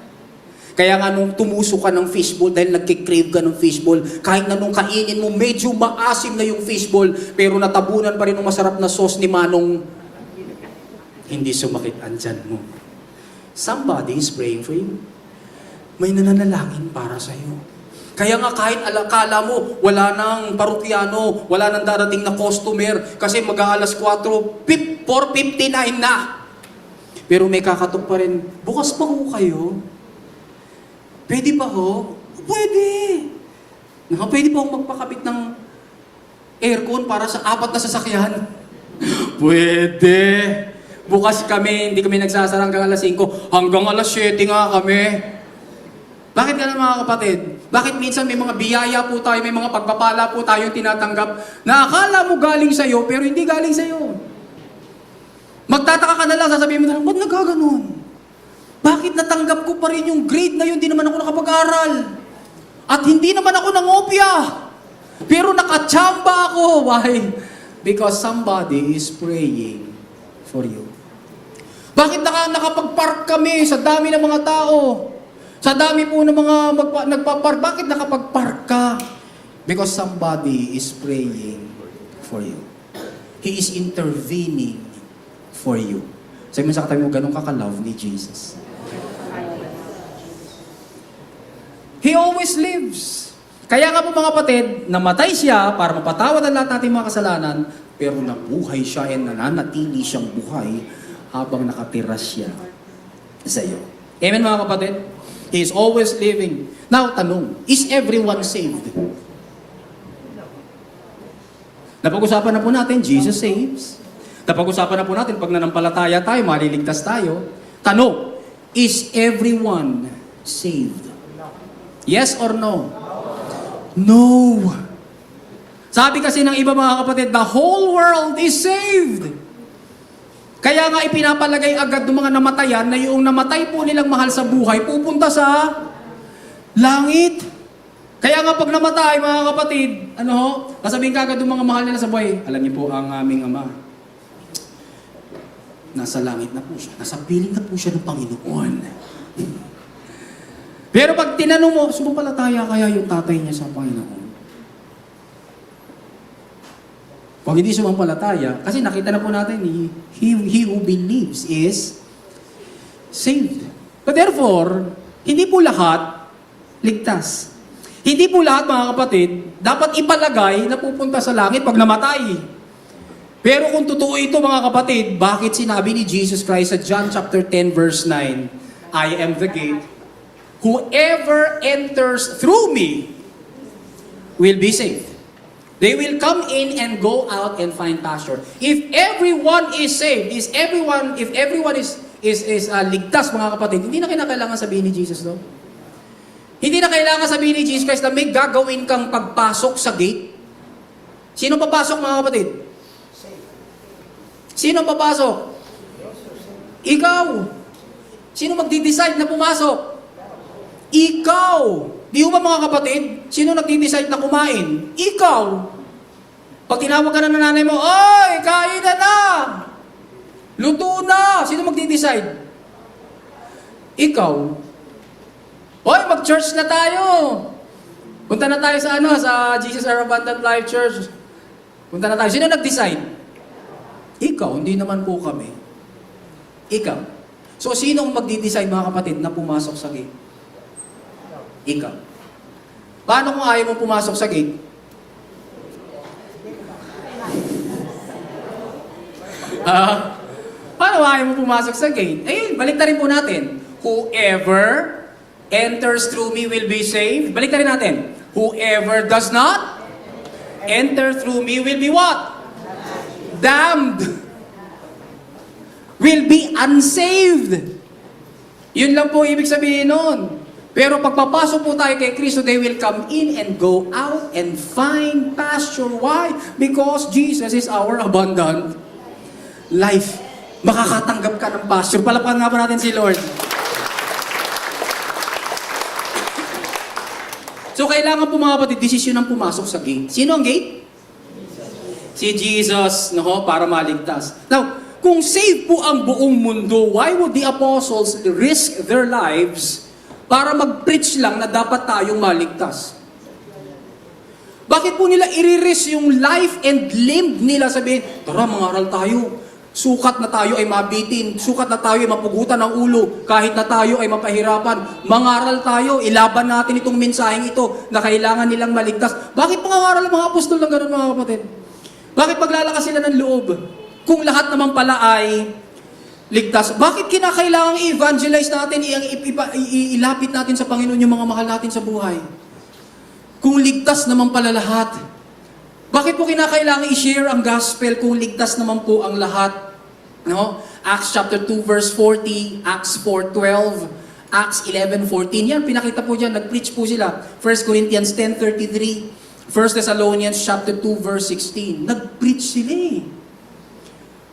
Kaya nga nung tumusok ka ng fishbowl, dahil nagkikrave ka ng fishbowl, kahit na nung kainin mo, medyo maasim na yung fishbowl, pero natabunan pa rin ng masarap na sauce ni Manong, hindi sumakit ang tiyan mo. Somebody is praying for you. May nananalangin para sa'yo. Kaya nga kahit akala mo, wala nang parukyano, wala nang darating na customer, kasi mag-aalas 4:59 na. Pero may kakatok pa rin, bukas pa ho kayo. Pwede ba ho? Pwede. Pwede pa akong magpakabit ng aircon para sa 4 na sasakyan. Pwede. Bukas kami, hindi kami nagsasara hanggang alas 5. Hanggang alas 7 nga kami. Bakit ka mga kapatid? Bakit minsan may mga biyaya po tayo, may mga pagpapala po tayong tinatanggap na akala mo galing sa'yo, pero hindi galing sa'yo. Magtataka ka na lang, sasabihin mo na lang, ba't nagkaganon? Bakit natanggap ko pa rin yung grade na yun? Di naman ako nakapag-aral. At hindi naman ako nangopya. Pero nakachamba ako. Why? Because somebody is praying for you. Bakit nakapag-park kami sa dami ng mga tao? Sa dami po ng mga nagpa-park. Bakit nakapag-park ka? Because somebody is praying for you. He is intervening for you. Sabi mo sa katabi mo, ganun ka-love ni Jesus. He always lives. Kaya nga po mga kapatid, namatay siya para mapatawad ang lahat nating mga kasalanan, pero nabuhay siya and nananatili siyang buhay habang nakatira siya sa iyo. Amen mga kapatid? He is always living. Now, tanong, is everyone saved? Napag-usapan na po natin, Jesus saves. Napag-usapan na po natin, pag nanampalataya tayo, maliligtas tayo. Tanong, is everyone saved? Yes or no? No. Sabi kasi ng iba mga kapatid, the whole world is saved. Kaya nga ipinapalagay agad ng mga namatayan na yung namatay po nilang mahal sa buhay, pupunta sa langit. Kaya nga pag namatay mga kapatid, kasabihin ka agad ng mga mahal nila sa buhay, alam niyo po ang aming ama, nasa langit na po siya. Nasa piling na po siya ng Panginoon. Pero pag tinanong mo, sumampalataya kaya yung tatay niya sa Panginoon? Pag hindi sumampalataya, kasi nakita na po natin, he who believes is saved. But therefore, hindi po lahat ligtas. Hindi po lahat mga kapatid, dapat ipalagay na pupunta sa langit pag namatay. Pero kung totoo ito mga kapatid, bakit sinabi ni Jesus Christ sa John chapter 10 verse 9, I am the gate. Whoever enters through me will be saved. They will come in and go out and find pasture. If everyone is saved, if everyone is ligtas mga kapatid, hindi na kailangan sabihin ni Jesus, no? Hindi na kailangan sabihin ni Jesus Christ na may gagawin kang pagpasok sa gate. Sino papasok mga kapatid? Sino papasok? Ikaw. Sino magdi-decide na pumasok? Ikaw. Di ba mga kapatid? Sino nagdi-decide na kumain? Ikaw. Pag tinawag ka na ng nanay mo, oy, kain na! Luto na! Sino magdi-decide? Ikaw. Oy, mag-church na tayo! Punta na tayo sa Jesus Our Abundant Life Church. Punta na tayo. Sino nag-decide? Ikaw, hindi naman po kami. Ikaw. So, sino ang magdi-decide mga kapatid na pumasok sa gate? Ikaw. Paano kung ayaw mo pumasok sa gate? Paano ayaw mo pumasok sa gate? Ayun, baliktarin po natin. Whoever enters through me will be saved. Baliktarin natin. Whoever does not enter through me will be what? Damned. Will be unsaved. Yun lang po ibig sabihin nun. Pero pagpapasok po tayo kay Kristo, they will come in and go out and find pasture. Why? Because Jesus is our abundant life. Makakatanggap ka ng pasture. Palapakan nga pa natin si Lord. So kailangan po mga kapatid, desisyon ang pumasok sa gate. Sino ang gate? Si Jesus, no, para maligtas. Now, kung save po ang buong mundo, why would the apostles risk their lives para mag-preach lang na dapat tayong maligtas? Bakit po nila i-risk yung life and limb nila, sabihin, tara, mangaral tayo. Sukat na tayo ay mabitin, sukat na tayo ay mapugutan ng ulo, kahit na tayo ay mapahirapan. Mangaral tayo, ilaban natin itong mensaheng ito na kailangan nilang maligtas. Bakit pangangaral ang mga apostol ng ganun, mga kapatid? Bakit paglalakas sila ng loob? Kung lahat naman pala ay ligtas. Bakit kinakailangang i-evangelize natin, ilapit natin sa Panginoon yung mga mahal natin sa buhay? Kung ligtas naman pala lahat. Bakit po kinakailangan i-share ang gospel kung ligtas naman po ang lahat? No? Acts chapter 2 verse 40, Acts 4:12, Acts 11:14. Yan, pinakita po dyan, nag-preach po sila. 1 Corinthians 10:33, 1 Thessalonians chapter 2 verse 16. Nag-preach sila eh.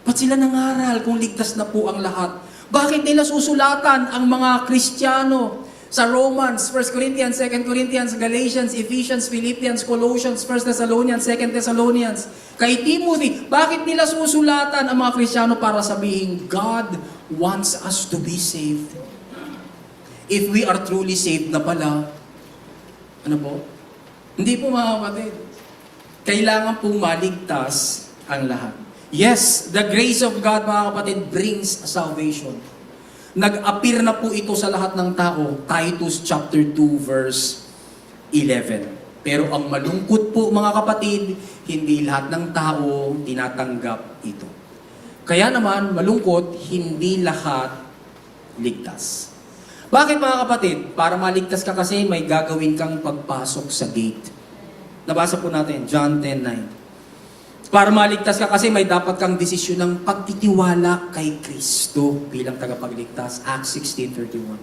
Ba't sila nangaral kung ligtas na po ang lahat? Bakit nila susulatan ang mga Kristiyano sa Romans, 1 Corinthians, 2 Corinthians, Galatians, Ephesians, Philippians, Colossians, 1 Thessalonians, 2 Thessalonians, kay Timothy? Bakit nila susulatan ang mga Kristiyano para sabihin, God wants us to be saved? If we are truly saved na pala, ano po? Hindi po mga kapatid. Kailangan pong maligtas ang lahat. Yes, the grace of God, mga kapatid, brings salvation. Nag-appear na po ito sa lahat ng tao, Titus chapter 2 verse 11. Pero ang malungkot po, mga kapatid, hindi lahat ng tao tinatanggap ito. Kaya naman, malungkot, hindi lahat ligtas. Bakit, mga kapatid? Para maligtas ka kasi, may gagawin kang pagpasok sa gate. Nabasa po natin, John 10:9. Para maligtas ka kasi may dapat kang desisyon ng pagtitiwala kay Kristo bilang tagapagligtas. Acts 16:31.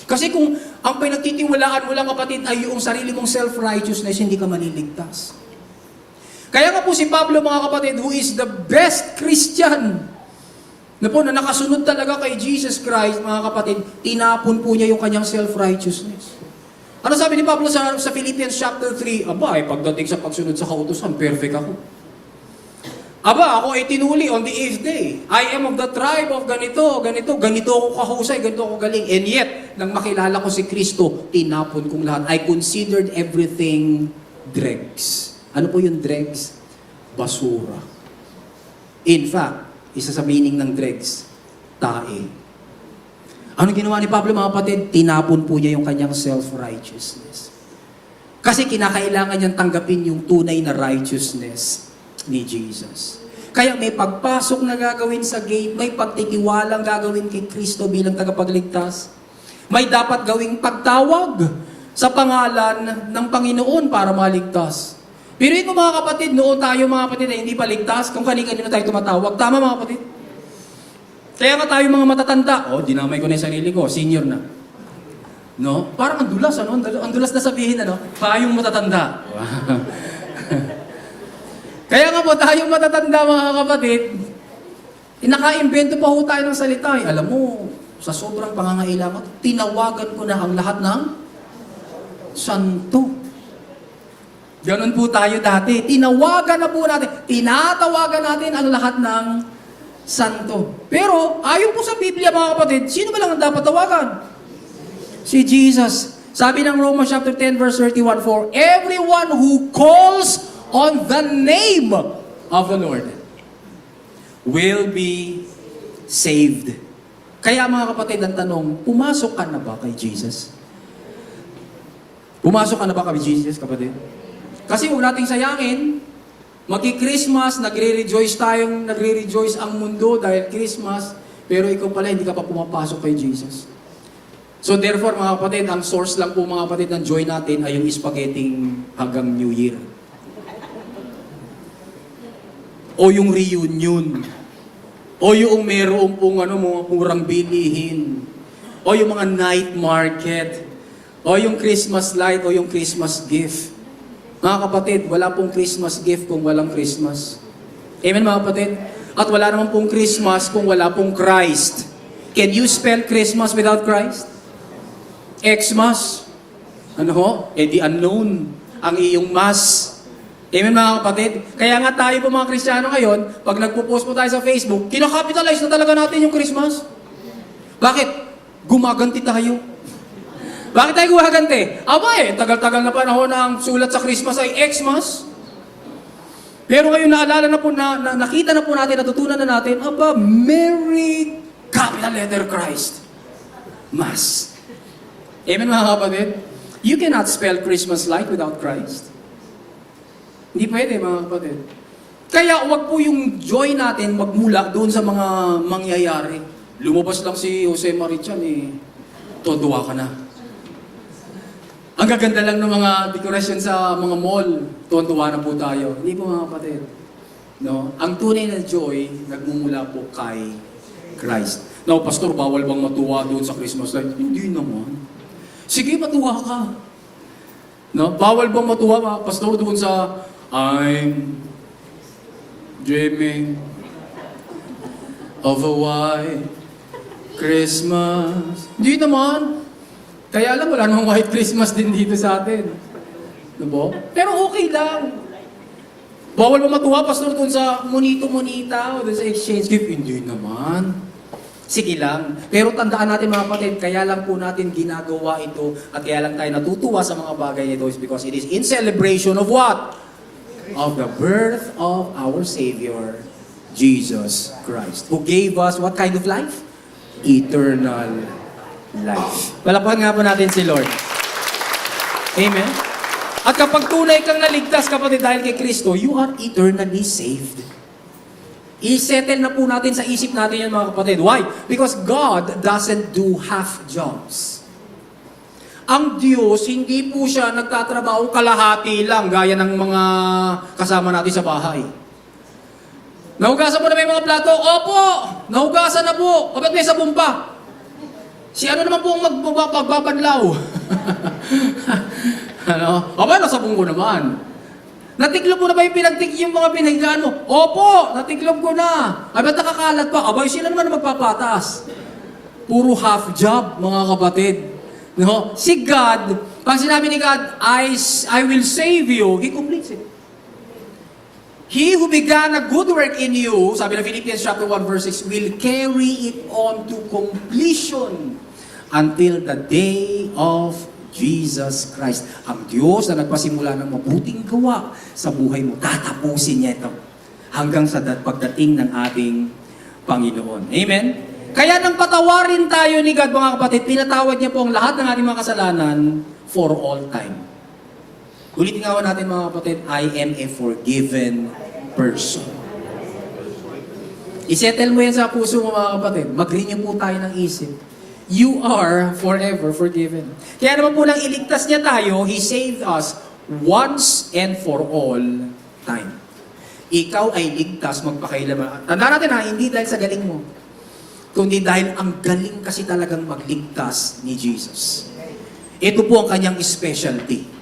Kasi kung ang pinagtitiwalaan mo lang, kapatid, ay yung sarili mong self-righteousness, hindi ka maliligtas. Kaya nga po si Pablo, mga kapatid, who is the best Christian, na po na nakasunod talaga kay Jesus Christ, mga kapatid, tinapon po niya yung kanyang self-righteousness. Ano sabi ni Pablo sa Philippians chapter 3? Aba, pagdating sa pagsunod sa kautusan, perfect ako. Aba, ako ay tinuli on the 8th day. I am of the tribe of ganito, ganito, ganito ako kahusay, ganito ako galing. And yet, nang makilala ko si Kristo, tinapon kong lahat. I considered everything dregs. Ano po yung dregs? Basura. In fact, isa sa meaning ng dregs, tae. Ano ginawa ni Pablo, mga kapatid? Tinapon po niya yung kanyang self-righteousness. Kasi kinakailangan niyang tanggapin yung tunay na righteousness ni Jesus. Kaya may pagpasok na gagawin sa gate, may pagtitiwalang gagawin kay Kristo bilang tagapagligtas. May dapat gawing pagtawag sa pangalan ng Panginoon para maligtas. Pero ito, mga kapatid, noon tayo, mga kapatid, ay hindi pa ligtas kung kanina tayo tumatawag. Tama, mga kapatid? Kaya nga tayo mga matatanda, dinamay ko na yung sarili ko, senior na. No? Parang ang dulas, ano? Ang dulas na sabihin, ano? Tayong matatanda. Kaya nga po, tayong matatanda, mga kapatid, naka-invento pa ho tayo ng salita. Alam mo, sa sobrang pangangailangan, tinawagan ko na ang lahat ng santo. Ganon po tayo dati. Tinawagan na po natin, tinatawagan natin ang lahat ng santo. Pero, ayon po sa Biblia, mga kapatid, sino ba lang ang dapat tawagan? Si Jesus. Sabi ng Romans chapter 10 verse 31, for everyone who calls on the name of the Lord will be saved. Kaya, mga kapatid, ang tanong, pumasok ka na ba kay Jesus? Pumasok ka na ba kay Jesus, kapatid? Kasi huwag nating sayangin, Magi-Christmas, nagre-rejoice ang mundo dahil Christmas, pero ikaw pala hindi ka pa pumapasok kay Jesus. So therefore, mga kapatid, ang source lang po mga kapatid ng joy natin ay yung spaghetting hanggang New Year. O yung reunion. O yung merong pong mga murang bilihin. O yung mga night market. O yung Christmas light, o yung Christmas gift. Mga kapatid, wala pong Christmas gift kung walang Christmas. Amen mga kapatid? At wala naman pong Christmas kung wala pong Christ. Can you spell Christmas without Christ? Xmas. Ano ho? The unknown. Ang iyong mas. Amen mga kapatid? Kaya nga tayo po mga Kristiyano ngayon, pag nagpo-post po tayo sa Facebook, kinakapitalize na talaga natin yung Christmas. Bakit? Gumaganti tayo. Bakit tayo gumaganti? Tagal-tagal na panahon na ang sulat sa Christmas ay Xmas. Pero ngayon naalala na po, nakita na po natin, natutunan na natin, Merry capital letter Christ. Mas. Amen mga kapatid? You cannot spell Christmas light without Christ. Hindi pwede mga kapatid. Kaya wag po yung joy natin magmula doon sa mga mangyayari. Lumabas lang si Jose Marichan tuwa ka na. Ang gaganda lang ng mga decoration sa mga mall, tuwa na po tayo. Hindi po mga kapatid. No? Ang tunay na joy, nagmumula po kay Christ. Now, Pastor, bawal bang matuwa doon sa Christmas light? Hindi naman. Sige, matuwa ka. No? Bawal bang matuwa, Pastor, doon sa I'm dreaming of a white Christmas. Hindi naman. Kaya alam, wala namang white Christmas din dito sa atin. Diba? Pero okay lang. Bawal ba matuwa, Pastor, doon sa monito-monita o doon sa exchange gift? Hindi naman. Sige lang. Pero tandaan natin mga kapatid, kaya lang po natin ginagawa ito at kaya lang tayo natutuwa sa mga bagay nito is because it is in celebration of what? Of the birth of our Savior, Jesus Christ, who gave us what kind of life? Eternal life. Palakpakan nga po natin si Lord. Amen? At kapag tunay kang naligtas, kapatid, dahil kay Kristo, you are eternally saved. I-settle na po natin sa isip natin yan mga kapatid. Why? Because God doesn't do half jobs. Ang Diyos, hindi po siya nagtatrabaho kalahati lang, gaya ng mga kasama natin sa bahay. Nahugasan mo na ba yung mga plato? Opo! Nahugasan na po! O ba't may sabon pa? Si ano naman po ang magbabadlaw? Ano? Nasabon ko naman. Natiklop mo na ba yung mga pinagdaan mo? Opo! Natiklop ko na! Ba't nakakalat pa? Sila naman na magpapatas. Puro half job, mga kapatid. No? Si God, pag sinabi ni God, I will save you, He completes it. He who began a good work in you, sabi ng Philippians chapter 1 verse 6, will carry it on to completion until the day of Jesus Christ. Ang Diyos na nagpasimula ng mabuting gawa sa buhay mo, tatapusin niya ito hanggang sa pagdating ng ating Panginoon. Amen? Kaya nang patawarin tayo ni God, mga kapatid, pinatawad niya po ang lahat ng ating mga kasalanan for all time. Ulitin nga natin mga kapatid, I am a forgiven person. Isettle mo yan sa puso mo mga kapatid. Mag-renew po tayo ng isip. You are forever forgiven. Kaya naman po lang iligtas niya tayo, He saved us once and for all time. Ikaw ay ligtas magpakailaman. Tandaan natin hindi dahil sa galing mo, kundi dahil ang galing kasi talagang magligtas ni Jesus. Ito po ang kanyang specialty.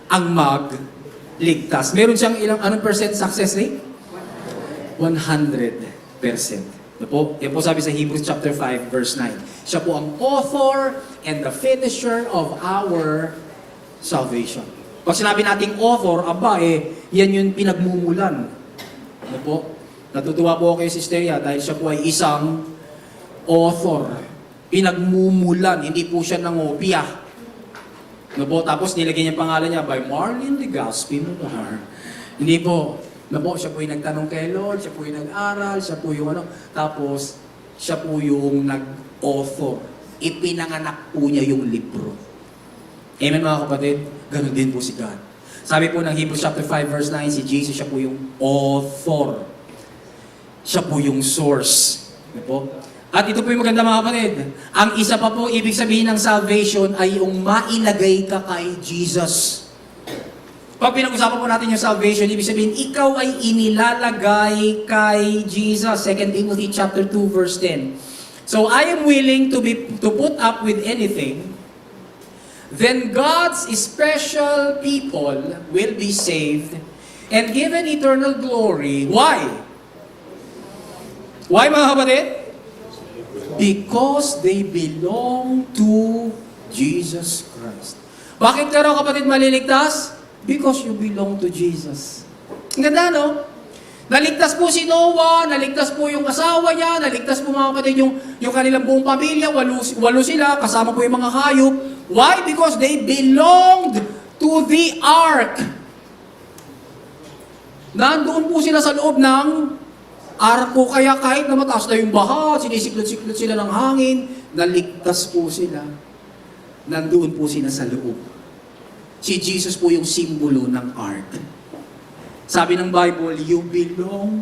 Ang magligtas. Meron siyang anong percent success rate? 100%. Yan po sabi sa Hebrews chapter 5 verse 9. Siya po ang author and the finisher of our salvation. Pag sinabi nating author, yan yung pinagmumulan. Natutuwa po ako kay Sister dahil siya po ay isang author. Pinagmumulan, hindi po siya nangopia. Tapos nilagay niya pangalan niya by Marlene Legaspi Munar. Hindi po. Siya po yung nagtanong kay Lord, siya po yung nag-aral, siya po yung tapos siya po yung nag-author. Ipinanganak po niya yung libro. Amen mga kapatid? Ganon din po si God. Sabi po ng Hebrews chapter 5 verse 9, si Jesus, siya po yung author. Siya po yung source. Ano po? At ito po yung maganda mga kapatid. Ang isa pa po, ibig sabihin ng salvation ay yung mailagay ka kay Jesus. Pag pinag-usapan po natin yung salvation, ibig sabihin, ikaw ay inilalagay kay Jesus. 2 Timothy chapter 2 verse 10. So I am willing to put up with anything, then God's special people will be saved and given eternal glory. Why? Why mga kapatid? Because they belong to Jesus Christ. Bakit ka raw kapatid maliligtas? Because you belong to Jesus. Ang ganda, no? Naligtas po si Noah, naligtas po yung asawa niya, naligtas po mga kapatid yung kanilang buong pamilya, walo sila, kasama po yung mga hayop. Why? Because they belonged to the ark. Nandoon po sila sa loob ng arko, kaya kahit na mataas na yung baha, sinisiklot-siklot sila ng hangin, naligtas po sila. Nandoon po sila sa loob. Si Jesus po yung simbolo ng ark. Sabi ng Bible, you belong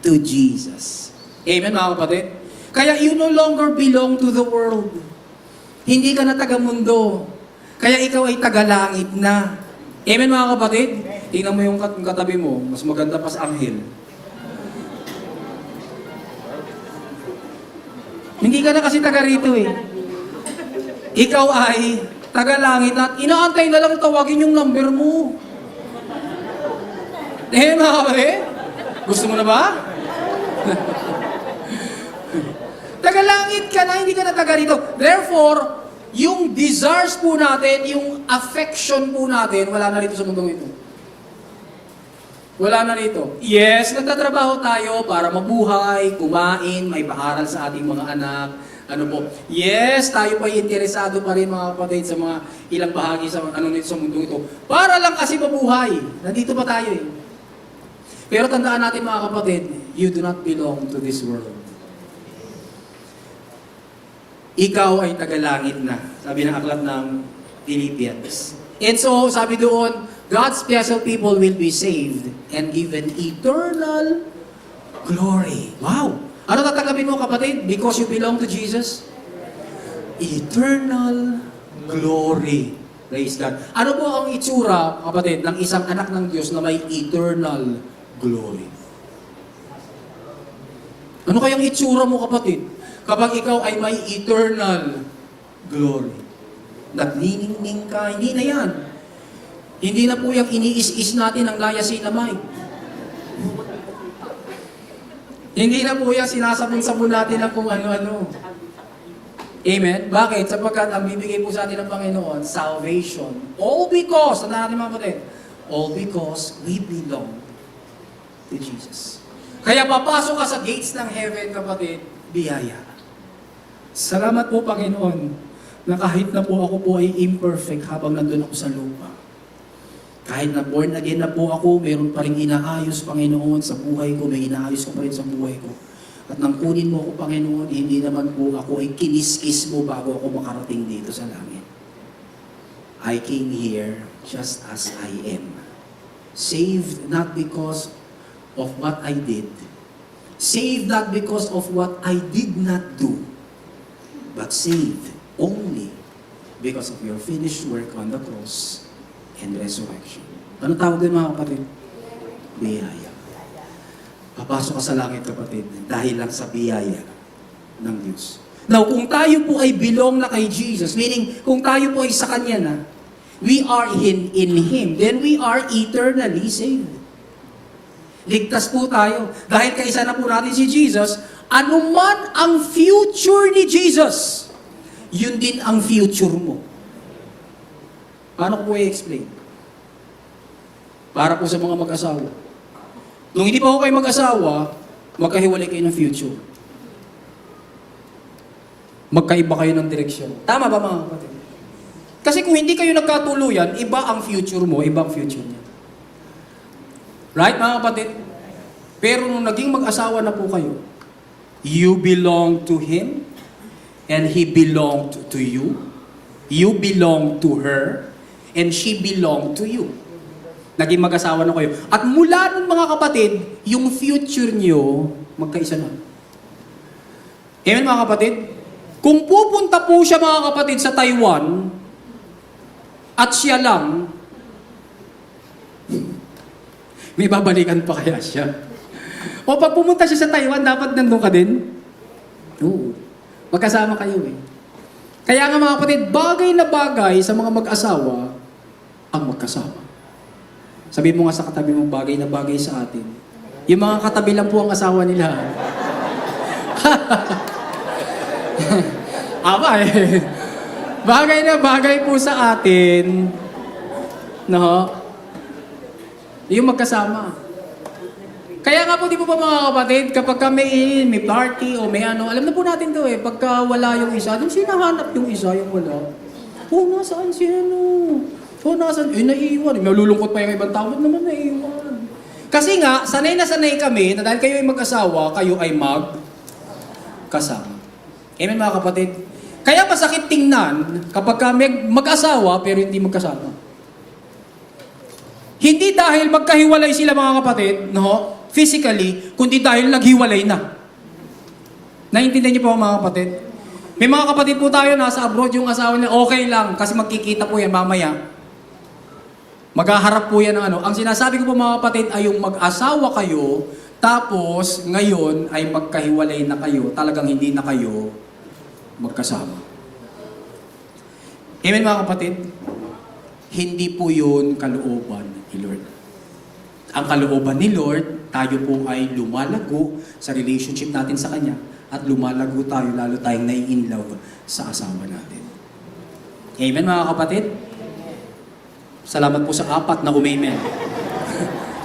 to Jesus. Amen mga kapatid? Kaya you no longer belong to the world. Hindi ka na taga-mundo. Kaya ikaw ay taga-langit na. Amen mga kapatid? Tingnan mo yung katabi mo, mas maganda pa sa anghel. Hindi ka na kasi taga rito eh. Ikaw ay taga-langit at inaantay na lang tawagin yung number mo. Mga kapatid? Gusto mo na ba? Taga-langit ka na, hindi ka na taga rito. Therefore, yung desires po natin, yung affection po natin, wala na rito sa mundong ito. Wala na rito. Yes, nagtatrabaho tayo para mabuhay, kumain, may paaral sa ating mga anak. Ano po? Yes, tayo pa interesado pa rin mga kapatid sa mga ilang bahagi sa nito sa mundong ito. Para lang kasi mabuhay. Nandito pa tayo eh. Pero tandaan natin mga kapatid, you do not belong to this world. Ikaw ay tagalangit na. Sabi ng aklat ng Philippians. And so, sabi doon, God's special people will be saved and given eternal glory. Wow! Ano tatanggapin mo kapatid? Because you belong to Jesus? Eternal glory. Praise God. Ano po ang itsura, kapatid, ng isang anak ng Diyos na may eternal glory? Ano kayang itsura mo, kapatid, kapag ikaw ay may eternal glory? Nagniningning ka, hindi na yan. Hindi na po yung iniis-is natin ang niacinamide. Hindi na po yan sinasabon-sabon natin ang kung ano-ano. Amen? Bakit? Sapagkat ang bibigay po sa atin ng Panginoon, salvation. All because, tandaan natin mga kapatid, all because we belong to Jesus. Kaya papasok ka sa gates ng heaven, kapatid, biyaya. Salamat po, Panginoon, na kahit na po ako po ay imperfect habang nandun ako sa lupa. Kahit na born again na po ako, meron pa rin inaayos, Panginoon, sa buhay ko, may inaayos ko pa rin sa buhay ko. At nang kunin mo ako, Panginoon, hindi naman po ako ay kiniskis mo bago ako makarating dito sa langit. I came here just as I am. Saved not because of what I did. Saved not because of what I did not do. But saved only because of your finished work on the cross and resurrection. Ano tawag din mga kapatid? Biyaya. Papasok ka sa langit, kapatid, dahil lang sa biyaya ng Diyos. Now, kung tayo po ay belong na kay Jesus, meaning kung tayo po ay sa Kanya na, we are in Him, then we are eternally saved. Ligtas po tayo. Dahil kaisa na po natin si Jesus, anuman ang future ni Jesus, yun din ang future mo. Paano ko po i-explain? Para po sa mga mag-asawa. Nung hindi pa ako kayo mag-asawa, magkahiwalay kayo ng future. Magkaiba kayo ng direksyon. Tama ba mga kapatid? Kasi kung hindi kayo nagkatuluyan, iba ang future mo, iba ang future niya. Right mga kapatid? Pero nung naging mag-asawa na po kayo, you belong to Him, and He belonged to you. You belong to her, and she belong to you. Naging mag-asawa na kayo. At mula nun mga kapatid, yung future nyo, magkaisa na. Amen mga kapatid? Kung pupunta po siya mga kapatid sa Taiwan, at siya lang, may babalikan pa kaya siya? O pag pumunta siya sa Taiwan, dapat nandun ka din? Oo. Magkasama kayo eh. Kaya nga mga kapatid, bagay na bagay sa mga mag-asawa ang magkasama. Sabi mo nga sa katabi mo, bagay na bagay sa atin. Yung mga katabi lang po ang asawa nila. Aba eh. Bagay na bagay po sa atin. No? Yung magkasama. Kaya nga po, di po ba mga kapatid, kapag may party o may ano, alam na po natin to eh, pagka wala yung isa, dun sinahanap yung isa, yung wala. Nasaan si ano? Nasaan? Naiiwan. Malulungkot pa yung ibang tao, ba't naman naiiwan? Kasi nga, sanay na sanay kami na dahil kayo ay mag-asawa, kayo ay mag-kasama. Amen mga kapatid? Kaya masakit tingnan kapag kami mag-asawa pero hindi magkasama. Hindi dahil magkahiwalay sila mga kapatid, no? Physically, kundi dahil naghiwalay na. Naiintindihan niyo po mga kapatid? May mga kapatid po tayo nasa abroad yung asawa niya, okay lang kasi magkikita po yan mamaya. Maghaharap po yan ng ano. Ang sinasabi ko po mga kapatid ay yung mag-asawa kayo, tapos ngayon ay magkahiwalay na kayo, talagang hindi na kayo magkasama. Amen mga kapatid? Hindi po yun kalooban ni Lord. Ang kalooban ni Lord, tayo po ay lumalago sa relationship natin sa Kanya at lumalago tayo, lalo tayong nai-inlove sa asawa natin. Amen mga kapatid? Salamat po sa apat na umamen.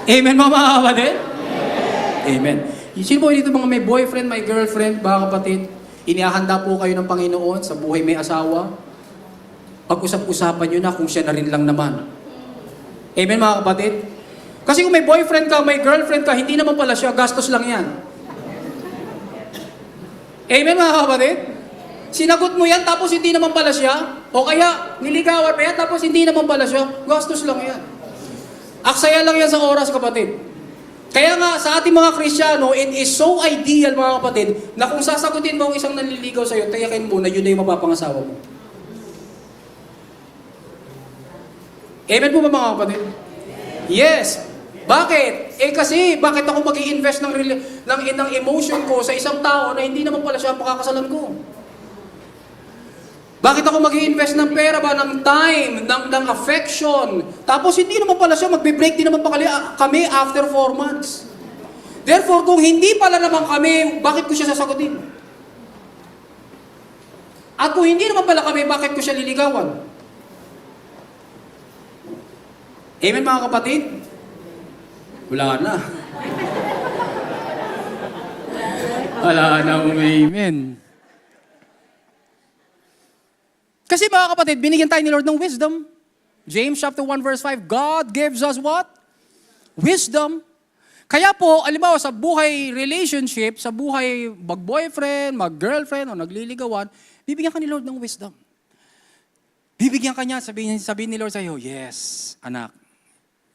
Amen mga kapatid? Amen. Sino po dito mga may boyfriend, may girlfriend, mga kapatid? Inihahanda po kayo ng Panginoon sa buhay may asawa. Pag-usap-usapan nyo na kung siya na rin lang naman. Amen mga kapatid? Kasi kung may boyfriend ka, may girlfriend ka, hindi naman pala siya, gastos lang yan. Amen mga kapatid? Sinagot mo yan tapos hindi naman pala siya. O kaya niligawan mo yan tapos hindi naman pala siya, gastos lang yan. Aksaya lang yan sa oras kapatid. Kaya nga, sa ating mga Kristiyano, it is so ideal, mga kapatid, na kung sasagutin mo ang isang nanliligaw sa'yo, tayakin mo na yun na yung mapapangasawa mo. Amen po ba, mga kapatid? Yes. Bakit? Kasi, bakit ako mag-i-invest ng emotion ko sa isang tao na hindi naman pala siya ang pakakasalan ko? Bakit ako mag-i-invest ng pera ba, ng time, ng affection? Tapos hindi naman pala siya, magbe-break din naman pa kami after 4 months. Therefore, kung hindi pala naman kami, bakit ko siya sasagutin? At kung hindi naman pala kami, bakit ko siya liligawan? Amen mga kapatid? Wala na. Wala na, amen. Kasi mga kapatid, binigyan tayo ni Lord ng wisdom. James chapter 1 verse 5, God gives us what? Wisdom. Kaya po, alimbawa sa buhay relationship, sa buhay mag-boyfriend, mag-girlfriend, o nagliligawan, bibigyan ka ni Lord ng wisdom. Bibigyan ka niya, sabihin ni Lord sa iyo, yes, anak,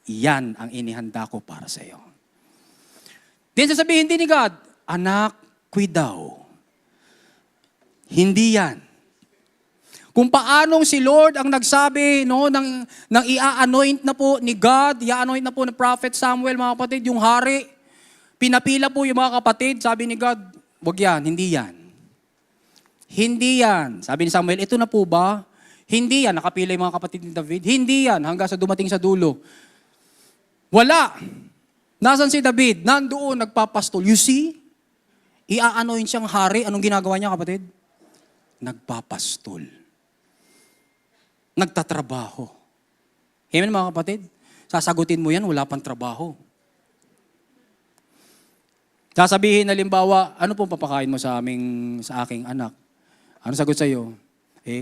iyan ang inihanda ko para sa iyo. Then sasabihin din ni God, anak, daw. Hindi yan. Kung paanong si Lord ang nagsabi no, ng i-anoint na po ni God, i-anoint na po ng Prophet Samuel, mga kapatid, yung hari, pinapila po yung mga kapatid, sabi ni God, wag yan, hindi yan. Hindi yan. Sabi ni Samuel, ito na po ba? Hindi yan. Nakapila yung mga kapatid ni David. Hindi yan, hanggang sa dumating sa dulo. Wala. Nasaan si David? Nandoon, nagpapastol. You see? I-anoint siyang hari. Anong ginagawa niya, kapatid? Nagpapastol. Nagtatrabaho. Amen mga kapatid? Sasagutin mo yan, wala pang trabaho. Sasabihin, halimbawa, ano pong papakain mo sa aking anak? Ano sagot sa'yo?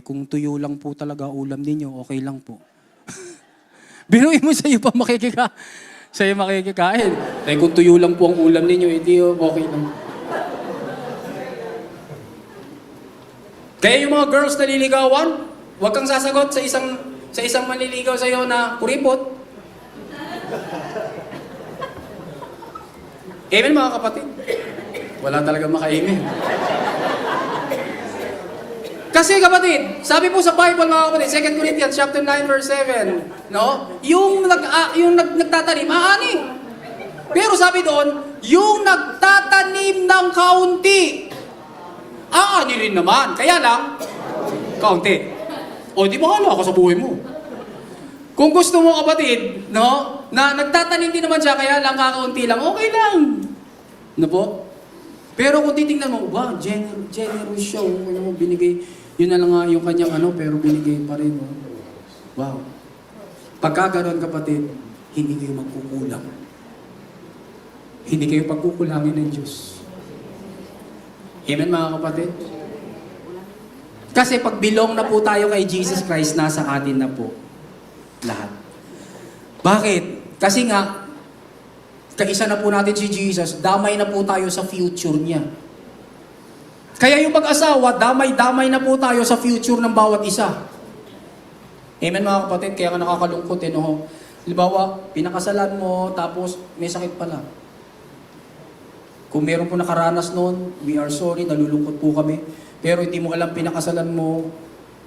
Kung tuyo lang po talaga ulam ninyo, okay lang po. Binuin mo sa'yo pa makikikain. Kung tuyo lang po ang ulam ninyo, hindi okay lang. Kaya yung mga girls na liligawan, Huwag kang sasagot sa isang manliligaw sa iyo na kuripot. Amen mga kapatid? Wala talaga maka-amen. Kasi kapatid, sabi po sa Bible mga kapatid, 2 Corinthians chapter 9 verse 7, no? Yung nagtatanim, aani. Pero sabi doon, yung nagtatanim ng kaunti, aani rin naman. Kaya lang, kaunti. O di bahala ka sa buhay mo. Kung gusto mo kapatid, no? Na nagtatanim din naman siya, kaya lang kakaunti lang, okay lang. Ano po? Pero kung titingnan mo, wow, generous siya. Ano mo, binigay, yun na lang nga yung kanyang pero binigay pa rin. Oh. Wow. Pagkagaroon kapatid, hindi kayo magkukulang. Hindi kayo pagkukulangin ng Diyos. Amen mga kapatid? Kasi pag belong na po tayo kay Jesus Christ, nasa atin na po lahat. Bakit? Kasi nga, kaisa na po natin si Jesus, damay na po tayo sa future niya. Kaya yung mag-asawa, damay-damay na po tayo sa future ng bawat isa. Amen mga kapatid, kaya nga nakakalungkot no? Halimbawa, pinakasalan mo, tapos may sakit pala. Kung meron po nakaranas noon, we are sorry, nalulungkot po kami. Pero hindi mo alam, pinakasalan mo,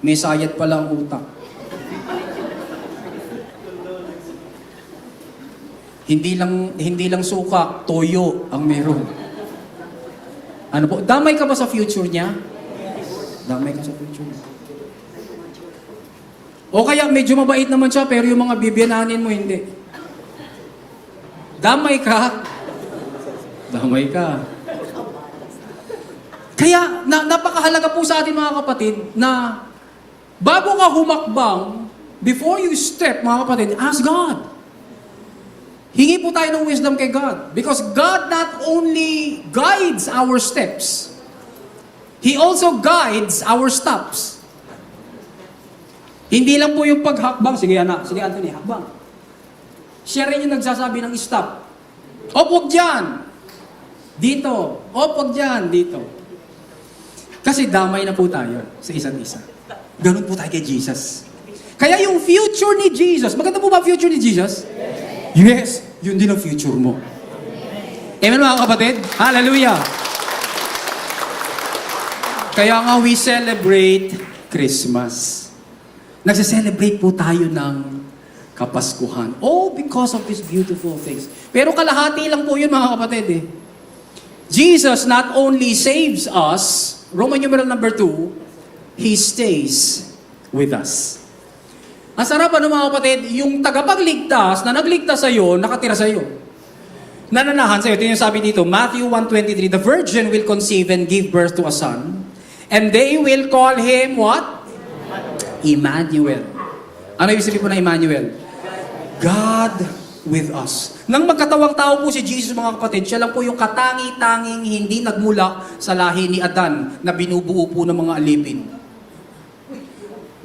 may sayad pala ang utak. Hindi lang suka, toyo ang meron. Ano po? Damay ka ba sa future niya? Damay ka sa future niya. O kaya medyo mabait naman siya, pero yung mga bibiyananin mo, hindi. Damay ka. Damay ka. Kaya, napakahalaga po sa atin mga kapatid, na bago ka humakbang, before you step, mga kapatid, ask God. Hingi po tayo ng wisdom kay God. Because God not only guides our steps, He also guides our stops. Hindi lang po yung paghakbang, sige anak, sige Anthony, hakbang. Siya rin yung nagsasabi ng stop. Op, wag dyan. Dito. Op, wag dyan. Dito. Kasi damay na po tayo sa isa't isa. Ganun po tayo kay Jesus. Kaya yung future ni Jesus, maganda po ba future ni Jesus? Yes, yun din ang future mo. Amen mga kapatid? Hallelujah! Kaya nga we celebrate Christmas. Nagse-celebrate po tayo ng Kapaskuhan. Oh, because of these beautiful things. Pero kalahati lang po yun mga kapatid eh. Jesus not only saves us, Roman numeral number 2, He stays with us. Ang sarap mga kapatid, yung tagapagligtas na nagligtas sa iyo, nakatira sa iyo. Nananahan sa iyo. Ito yung sabi dito, Matthew 1:23, the virgin will conceive and give birth to a son, and they will call him what? Emmanuel. Ano ibig sabihin po na Emmanuel? God with us. Nang magkatawang tao po si Jesus mga kapatid, siya lang po yung katangi-tanging hindi nagmula sa lahi ni Adan na binubuo po ng mga alipin.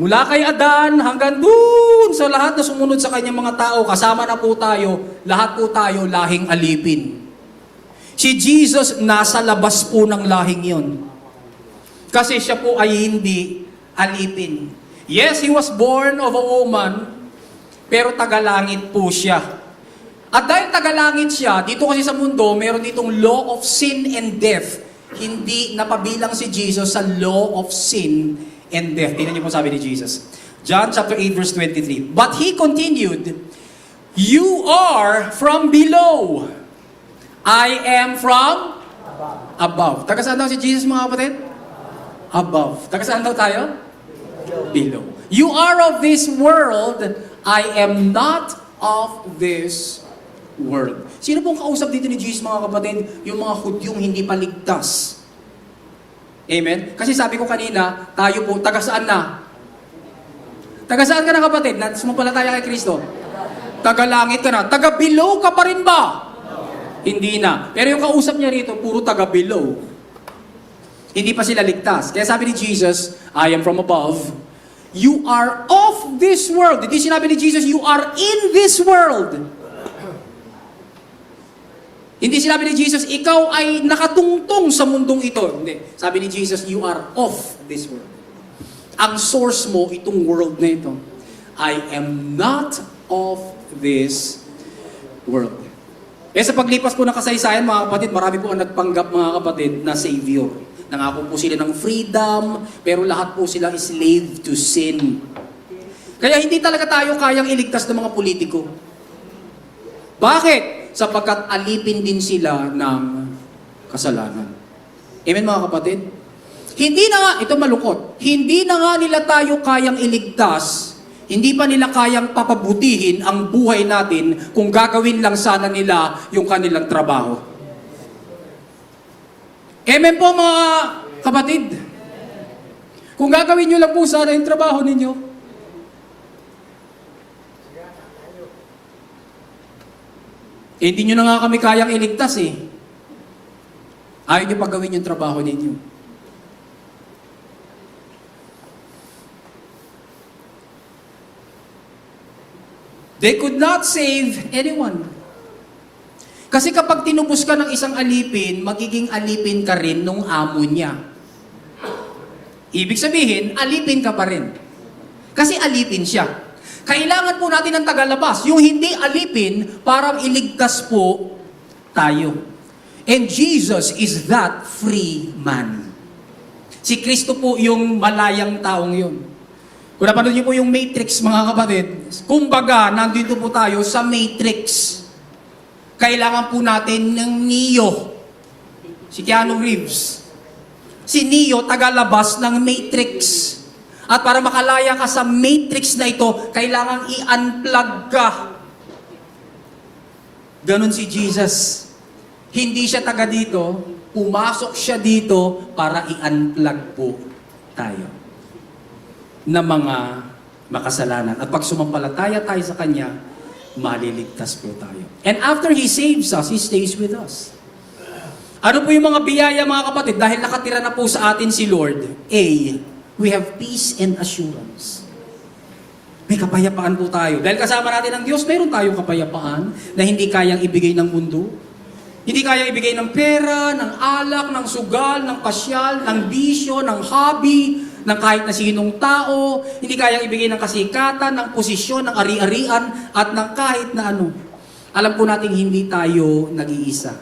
Mula kay Adan hanggang dun sa lahat na sumunod sa kanyang mga tao, kasama na po tayo, lahat po tayo lahing alipin. Si Jesus nasa labas po ng lahing yon. Kasi siya po ay hindi alipin. Yes, He was born of a woman, pero tagalangit po siya. At dahil tagalangit siya, dito kasi sa mundo, meron ditong law of sin and death. Hindi napabilang si Jesus sa law of sin and death. Tingnan niyo po sabi ni Jesus. John chapter 8 verse 23. But He continued, you are from below. I am from above. Taga saan daw si Jesus mga kapatid? Above. Taga saan daw tayo? Below. You are of this world. I am not of this world. Sino pong kausap dito ni Jesus mga kapatid? Yung mga Hudyong hindi pa ligtas. Amen? Kasi sabi ko kanina, tayo po, taga saan na? Taga saan ka na kapatid? Sumampalataya kay Kristo. Taga langit ka na. Taga below ka pa rin ba? Hindi na. Pero yung kausap niya rito, puro taga below. Hindi pa sila ligtas. Kaya sabi ni Jesus, I am from above. You are of this world. Hindi sinabi ni Jesus, you are in this world. Hindi sinabi ni Jesus, ikaw ay nakatungtong sa mundong ito. Hindi. Sabi ni Jesus, you are of this world. ang source mo itong world na ito. I am not of this world. Sa paglipas po ng kasaysayan, mga kapatid, marami po ang nagpanggap, mga kapatid, na Savior. Nangako po sila ng freedom, pero lahat po sila slave to sin. Kaya hindi talaga tayo kayang iligtas ng mga politiko. Bakit? Sapagkat alipin din sila ng kasalanan. Amen, mga kapatid? Hindi na nga, ito malungkot, hindi na nga nila tayo kayang iligtas, hindi pa nila kayang papabutihin ang buhay natin kung gagawin lang sana nila yung kanilang trabaho. Amen po, mga kapatid. Kung gagawin nyo lang po sana yung trabaho ninyo, hindi nyo na nga kami kayang iligtas eh. Ayaw nyo pagawin yung trabaho ninyo. They could not save anyone. Kasi kapag tinubos ka ng isang alipin, magiging alipin ka rin nung amo niya. Ibig sabihin, alipin ka pa rin. Kasi alipin siya. Kailangan po natin ng tagalabas. Yung hindi alipin, para iligtas po tayo. And Jesus is that free man. Si Kristo po yung malayang taong yun. Kung napanood niyo po yung Matrix, mga kapatid, kumbaga, nandito po tayo sa Matrix. Kailangan po natin ng Neo. Si Keanu Reeves. Si Neo, tagalabas ng Matrix. At para makalaya ka sa Matrix na ito, kailangan i-unplug ka. Ganon si Jesus. Hindi siya taga dito, pumasok siya dito para i-unplug po tayo na mga makasalanan. At pag sumampalataya tayo sa Kanya, maliligtas po tayo. And after He saves us, He stays with us. Ano po yung mga biyaya, mga kapatid? Dahil nakatira na po sa atin si Lord. A, we have peace and assurance. May kapayapaan po tayo. Dahil kasama natin ang Diyos, meron tayong kapayapaan na hindi kayang ibigay ng mundo. Hindi kayang ibigay ng pera, ng alak, ng sugal, ng pasyal, ng bisyo, ng hobby, ng kahit na sinong tao, hindi kayang ibigay ng kasikatan, ng posisyon, ng ari-arian, at ng kahit na ano. Alam po natin hindi tayo nag-iisa.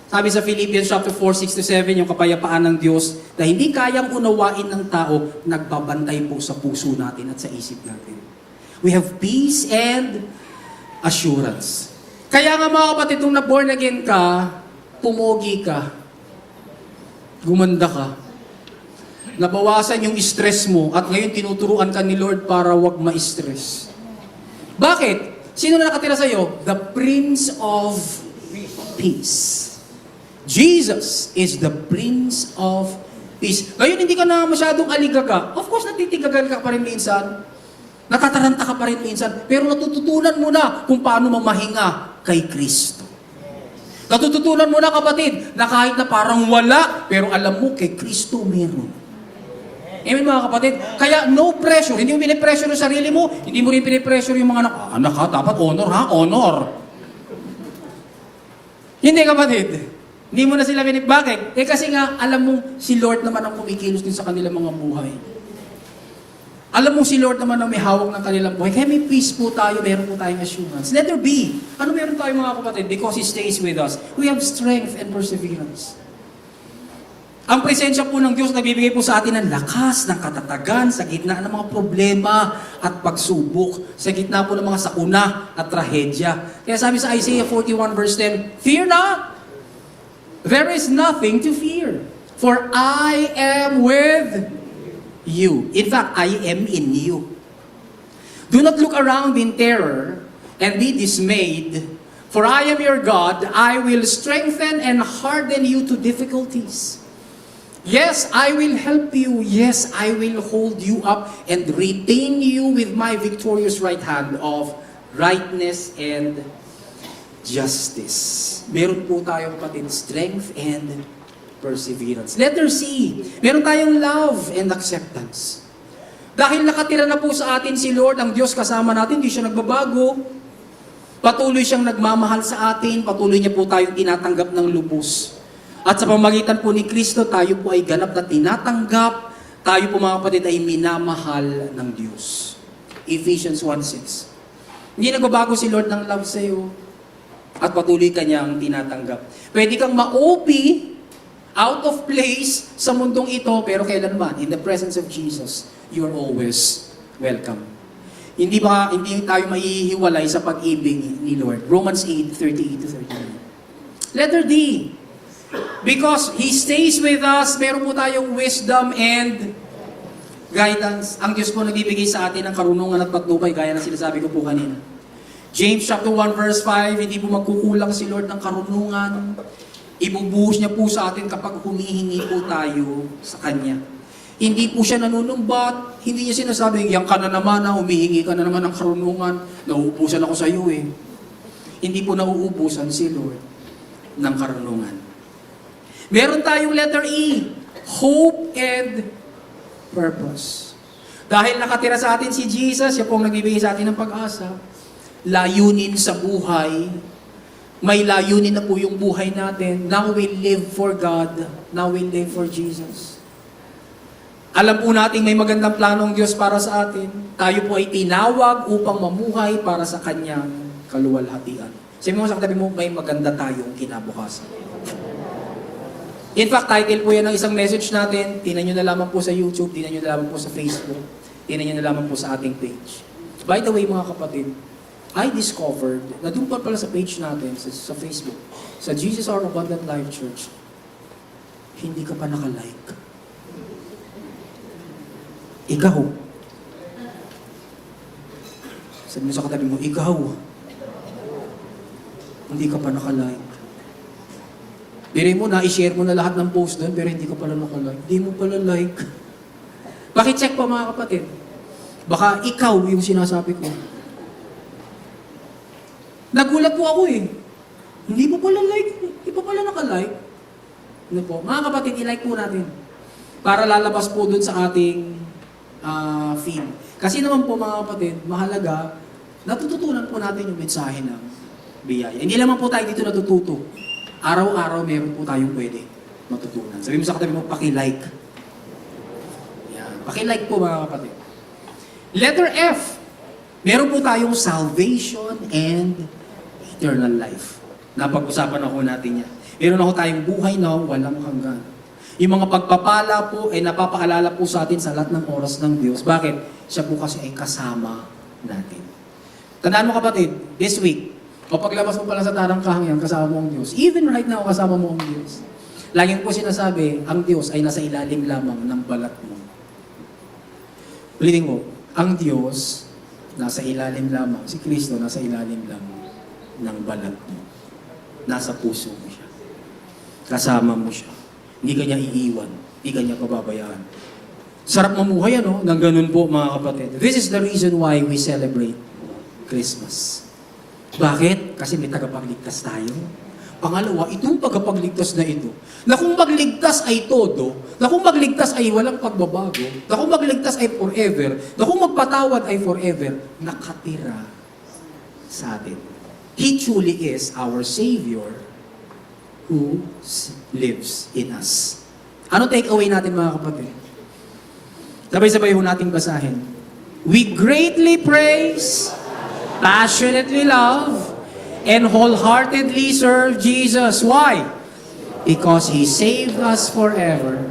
Sabi sa Philippians chapter 4:6-7, yung kapayapaan ng Diyos na hindi kayang unawain ng tao, nagbabantay po sa puso natin at sa isip natin. We have peace and assurance. Kaya nga, mga kapatid, nung na-born again ka, pumogi ka, gumanda ka, nabawasan yung stress mo, at ngayon tinuturuan ka ni Lord para wag ma-stress. Bakit? Sino na nakatira sa'yo? The Prince of Peace. Jesus is the Prince of Peace. Ngayon, hindi ka na masyadong aligaga. Of course, natitigagan ka pa rin minsan. Natataranta ka pa rin minsan. Pero natututunan mo na kung paano mamahinga kay Kristo. Natututunan mo na, kapatid, na kahit na parang wala, pero alam mo, kay Kristo meron. Amen, mga kapatid? Kaya no pressure. Hindi mo pinipressure yung sarili mo, hindi mo rin pinipressure yung mga anak ha, dapat honor ha, honor. Hindi, kapatid. Hindi mo na sila bakit? Kasi nga, alam mo, si Lord naman ang kumikilos din sa kanilang mga buhay. Alam mo, si Lord naman ang may hawak ng kanilang buhay. Kaya may peace po tayo, meron po tayong assurance. Let there be. Ano meron tayo, mga kapatid? Because He stays with us. We have strength and perseverance. Ang presensya po ng Diyos nagbibigay po sa atin ng lakas, ng katatagan sa gitna ng mga problema at pagsubok, sa gitna po ng mga sakuna at trahedya. Kaya sabi sa Isaiah 41 verse 10, "Fear not, there is nothing to fear, for I am with you." In fact, I am in you. Do not look around in terror and be dismayed, for I am your God. I will strengthen and harden you to difficulties. Yes, I will help you. Yes, I will hold you up and retain you with my victorious right hand of rightness and justice. Meron po tayo, kapatid, strength and perseverance. Letter C, meron tayong love and acceptance. Dahil nakatira na po sa atin si Lord, ang Diyos kasama natin, hindi siya nagbabago. Patuloy siyang nagmamahal sa atin, patuloy niya po tayong tinatanggap ng lubos. At sa pamamagitan po ni Kristo, tayo po ay ganap na tinatanggap, tayo po mga kapatid ay minamahal ng Diyos. Ephesians 1:6. Hindi nagbabago si Lord ng love sa iyo at patuloy kanyang tinatanggap. Pwede kang ma-OP, out of place sa mundong ito, pero kailanman, in the presence of Jesus, you're always welcome. Hindi tayo maihiwalay sa pag-ibig ni Lord. Romans 8:38-39. Letter D. Because He stays with us, meron po tayong wisdom and guidance. Ang Diyos po nagbibigay sa atin ng karunungan at patnubay, gaya ng sinasabi ko po kanina. James chapter 1 verse 5, hindi po magkukulang si Lord ng karunungan. Ibubuhos niya po sa atin kapag humihingi po tayo sa Kanya. Hindi po siya nanunumbat, hindi niya sinasabi, yan ka na naman, humihingi ka na naman ng karunungan, nauubusan ako sa iyo eh. Hindi po nauubusan si Lord ng karunungan. Meron tayong letter E, hope and purpose. Dahil nakatira sa atin si Jesus, siya po ang nagbibigay sa atin ng pag-asa. Layunin sa buhay. May layunin na po yung buhay natin. Now we live for God. Now we live for Jesus. Alam po natin may magandang plano ang Diyos para sa atin. Tayo po ay tinawag upang mamuhay para sa Kanyang kaluwalhatian. Sabi mo sa katabi mo, may maganda tayong kinabukasan. In fact, title po yan ng isang message natin. Tingnan nyo na lamang po sa YouTube, tingnan nyo na lamang po sa Facebook, tingnan nyo na lamang po sa ating page. By the way, mga kapatid, I discovered na doon pa pala sa page natin, sa Facebook, sa Jesus Our Abundant Life Church, hindi ka pa nakalike. Ikaw. Sabi mo sa katabi mo, ikaw. Hindi ka pa nakalike. Biri mo, na-share mo na lahat ng post doon, pero hindi ka pala nakalike. Hindi mo pala like. Pakicheck pa mga kapatid. Baka ikaw yung sinasabi ko. Nagulat po ako eh. Hindi mo pala like. Hindi pa pala nakalike. Ano po? Mga kapatid, i-like po natin. Para lalabas po doon sa ating feed. Kasi naman po mga kapatid, mahalaga, natututunan po natin yung mensahe ng biyaya. Hindi naman po tayo dito natututo. Araw-araw meron po tayong pwede matutunan. Sabi mo sa katabi mo, paki-like. Yan. Paki-like po mga kapatid. Letter F. Meron po tayong salvation and eternal life. Napag-usapan ako natin yan. Meron ako tayong buhay na walang hanggan. Yung mga pagpapala po ay napapaalala po sa atin sa lahat ng oras ng Diyos. Bakit? Siya po kasi ay kasama natin. Tandaan mo kapatid, this week, o paglabas mo pala sa tarangkahang yan, kasama mo ang Diyos. Even right now, kasama mo ang Diyos. Laging po sinasabi, ang Diyos ay nasa ilalim lamang ng balat mo. Ulitin mo, ang Diyos nasa ilalim lamang, si Kristo nasa ilalim lamang ng balat mo. Nasa puso mo siya. Kasama mo siya. Hindi ka niya iiwan. Hindi ka niya pababayaan. Sarap mamuhay ano, ng ganun po mga kapatid. This is the reason why we celebrate Christmas. Bakit? Kasi may tagapagligtas tayo. Pangalawa, itong tagapagligtas na ito, na kung magligtas ay todo, na kung magligtas ay walang pagbabago, na kung magligtas ay forever, na kung magpatawad ay forever, nakatira sa atin. He truly is our Savior who lives in us. Ano take away natin mga kapatid? Sabay-sabay ho nating basahin. We greatly praise, passionately love, and wholeheartedly serve Jesus. Why? Because He saved us forever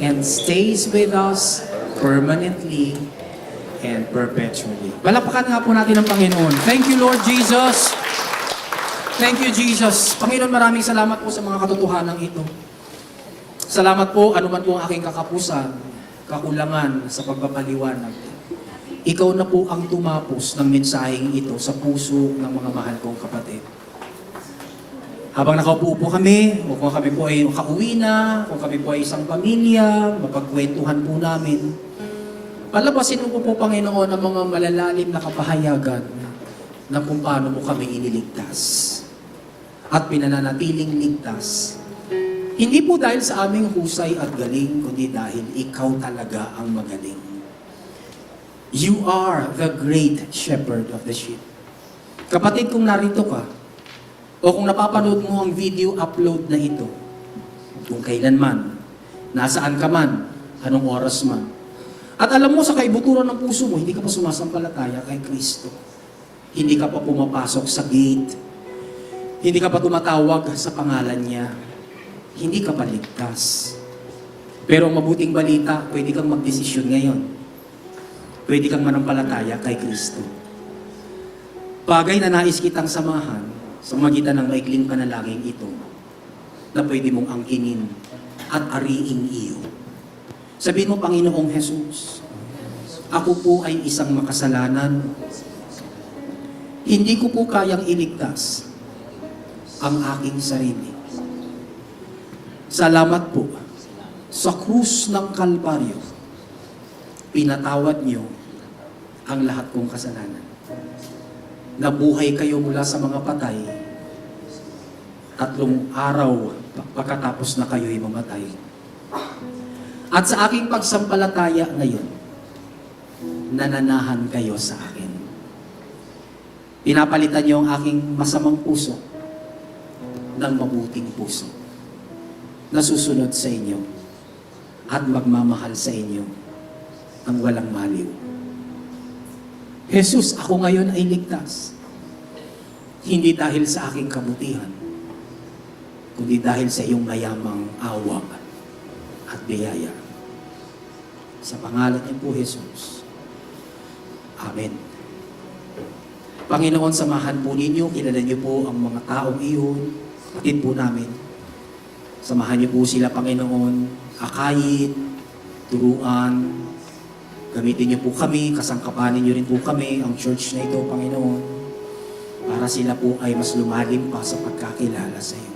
and stays with us permanently and perpetually. Palakpakan nga po natin ang Panginoon. Thank you, Lord Jesus. Thank you, Jesus. Panginoon, maraming salamat po sa mga katotohanan ito. Salamat po, anuman po ang aking kakapusan, kakulangan sa pagpapaliwanag. Ikaw na po ang tumapos ng mensaheng ito sa puso ng mga mahal kong kapatid. Habang nakaupo po kami, o kung kami po ay kauwi na, kung kami po ay isang pamilya, mapagkwentuhan po namin, palabasin mo po, Panginoon, ang mga malalalim na kapahayagan na kung paano mo kami iniligtas at pinananatiling ligtas. Hindi po dahil sa aming husay at galing, kundi dahil ikaw talaga ang magaling. You are the great shepherd of the sheep. Kapatid, kung narito ka, o kung napapanood mo ang video upload na ito, kung kailanman, nasaan ka man, anong oras man. At alam mo, sa kaibuturan ng puso mo, hindi ka pa sumasampalataya kay Kristo. Hindi ka pa pumapasok sa gate. Hindi ka pa tumatawag sa pangalan niya. Hindi ka pa ligtas. Pero ang mabuting balita, pwede kang magdesisyon ngayon. Pwede kang manampalataya kay Kristo. Bagay na nais kitang samahan sa magitan ng maikling panalangin ito na pwede mong angkinin at ariing iyo. Sabihin mo, Panginoong Jesus, ako po ay isang makasalanan. Hindi ko po kayang iligtas ang aking sarili. Salamat po sa krus ng Kalbaryo. Pinatawad niyo ang lahat kong kasalanan. Nabuhay kayo mula sa mga patay. 3 araw pagkatapos na kayo'y mamatay. At sa aking pagsampalataya ngayon, nananahan kayo sa akin. Pinapalitan niyo ang aking masamang puso ng mabuting puso na susunod sa inyo at magmamahal sa inyo ang walang maliw. Jesus, ako ngayon ay ligtas. Hindi dahil sa aking kabutihan, kundi dahil sa iyong mayamang awa at biyaya. Sa pangalan niyo po, Jesus. Amen. Panginoon, samahan po ninyo, kilala niyo po ang mga taong iyon, kapatid po namin. Samahan niyo po sila, Panginoon, akayin, turuan, gamitin niyo po kami, kasangkapanin niyo rin po kami, ang church na ito, Panginoon, para sila po ay mas lumalim pa sa pagkakilala sa iyo.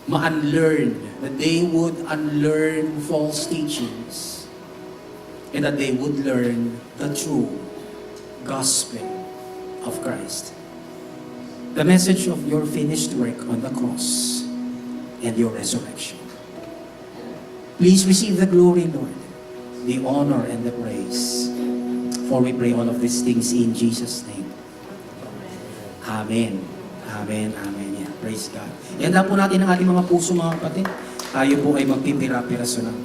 Ma-unlearn, that they would unlearn false teachings, and that they would learn the true gospel of Christ. The message of your finished work on the cross and your resurrection. Please receive the glory, Lord, the honor and the praise. For we pray all of these things in Jesus' name. Amen. Amen. Amen. Yeah. Praise God. Ihanda po natin ang ating mga puso, mga kapatid. Tayo po ay magpipira-piraso ng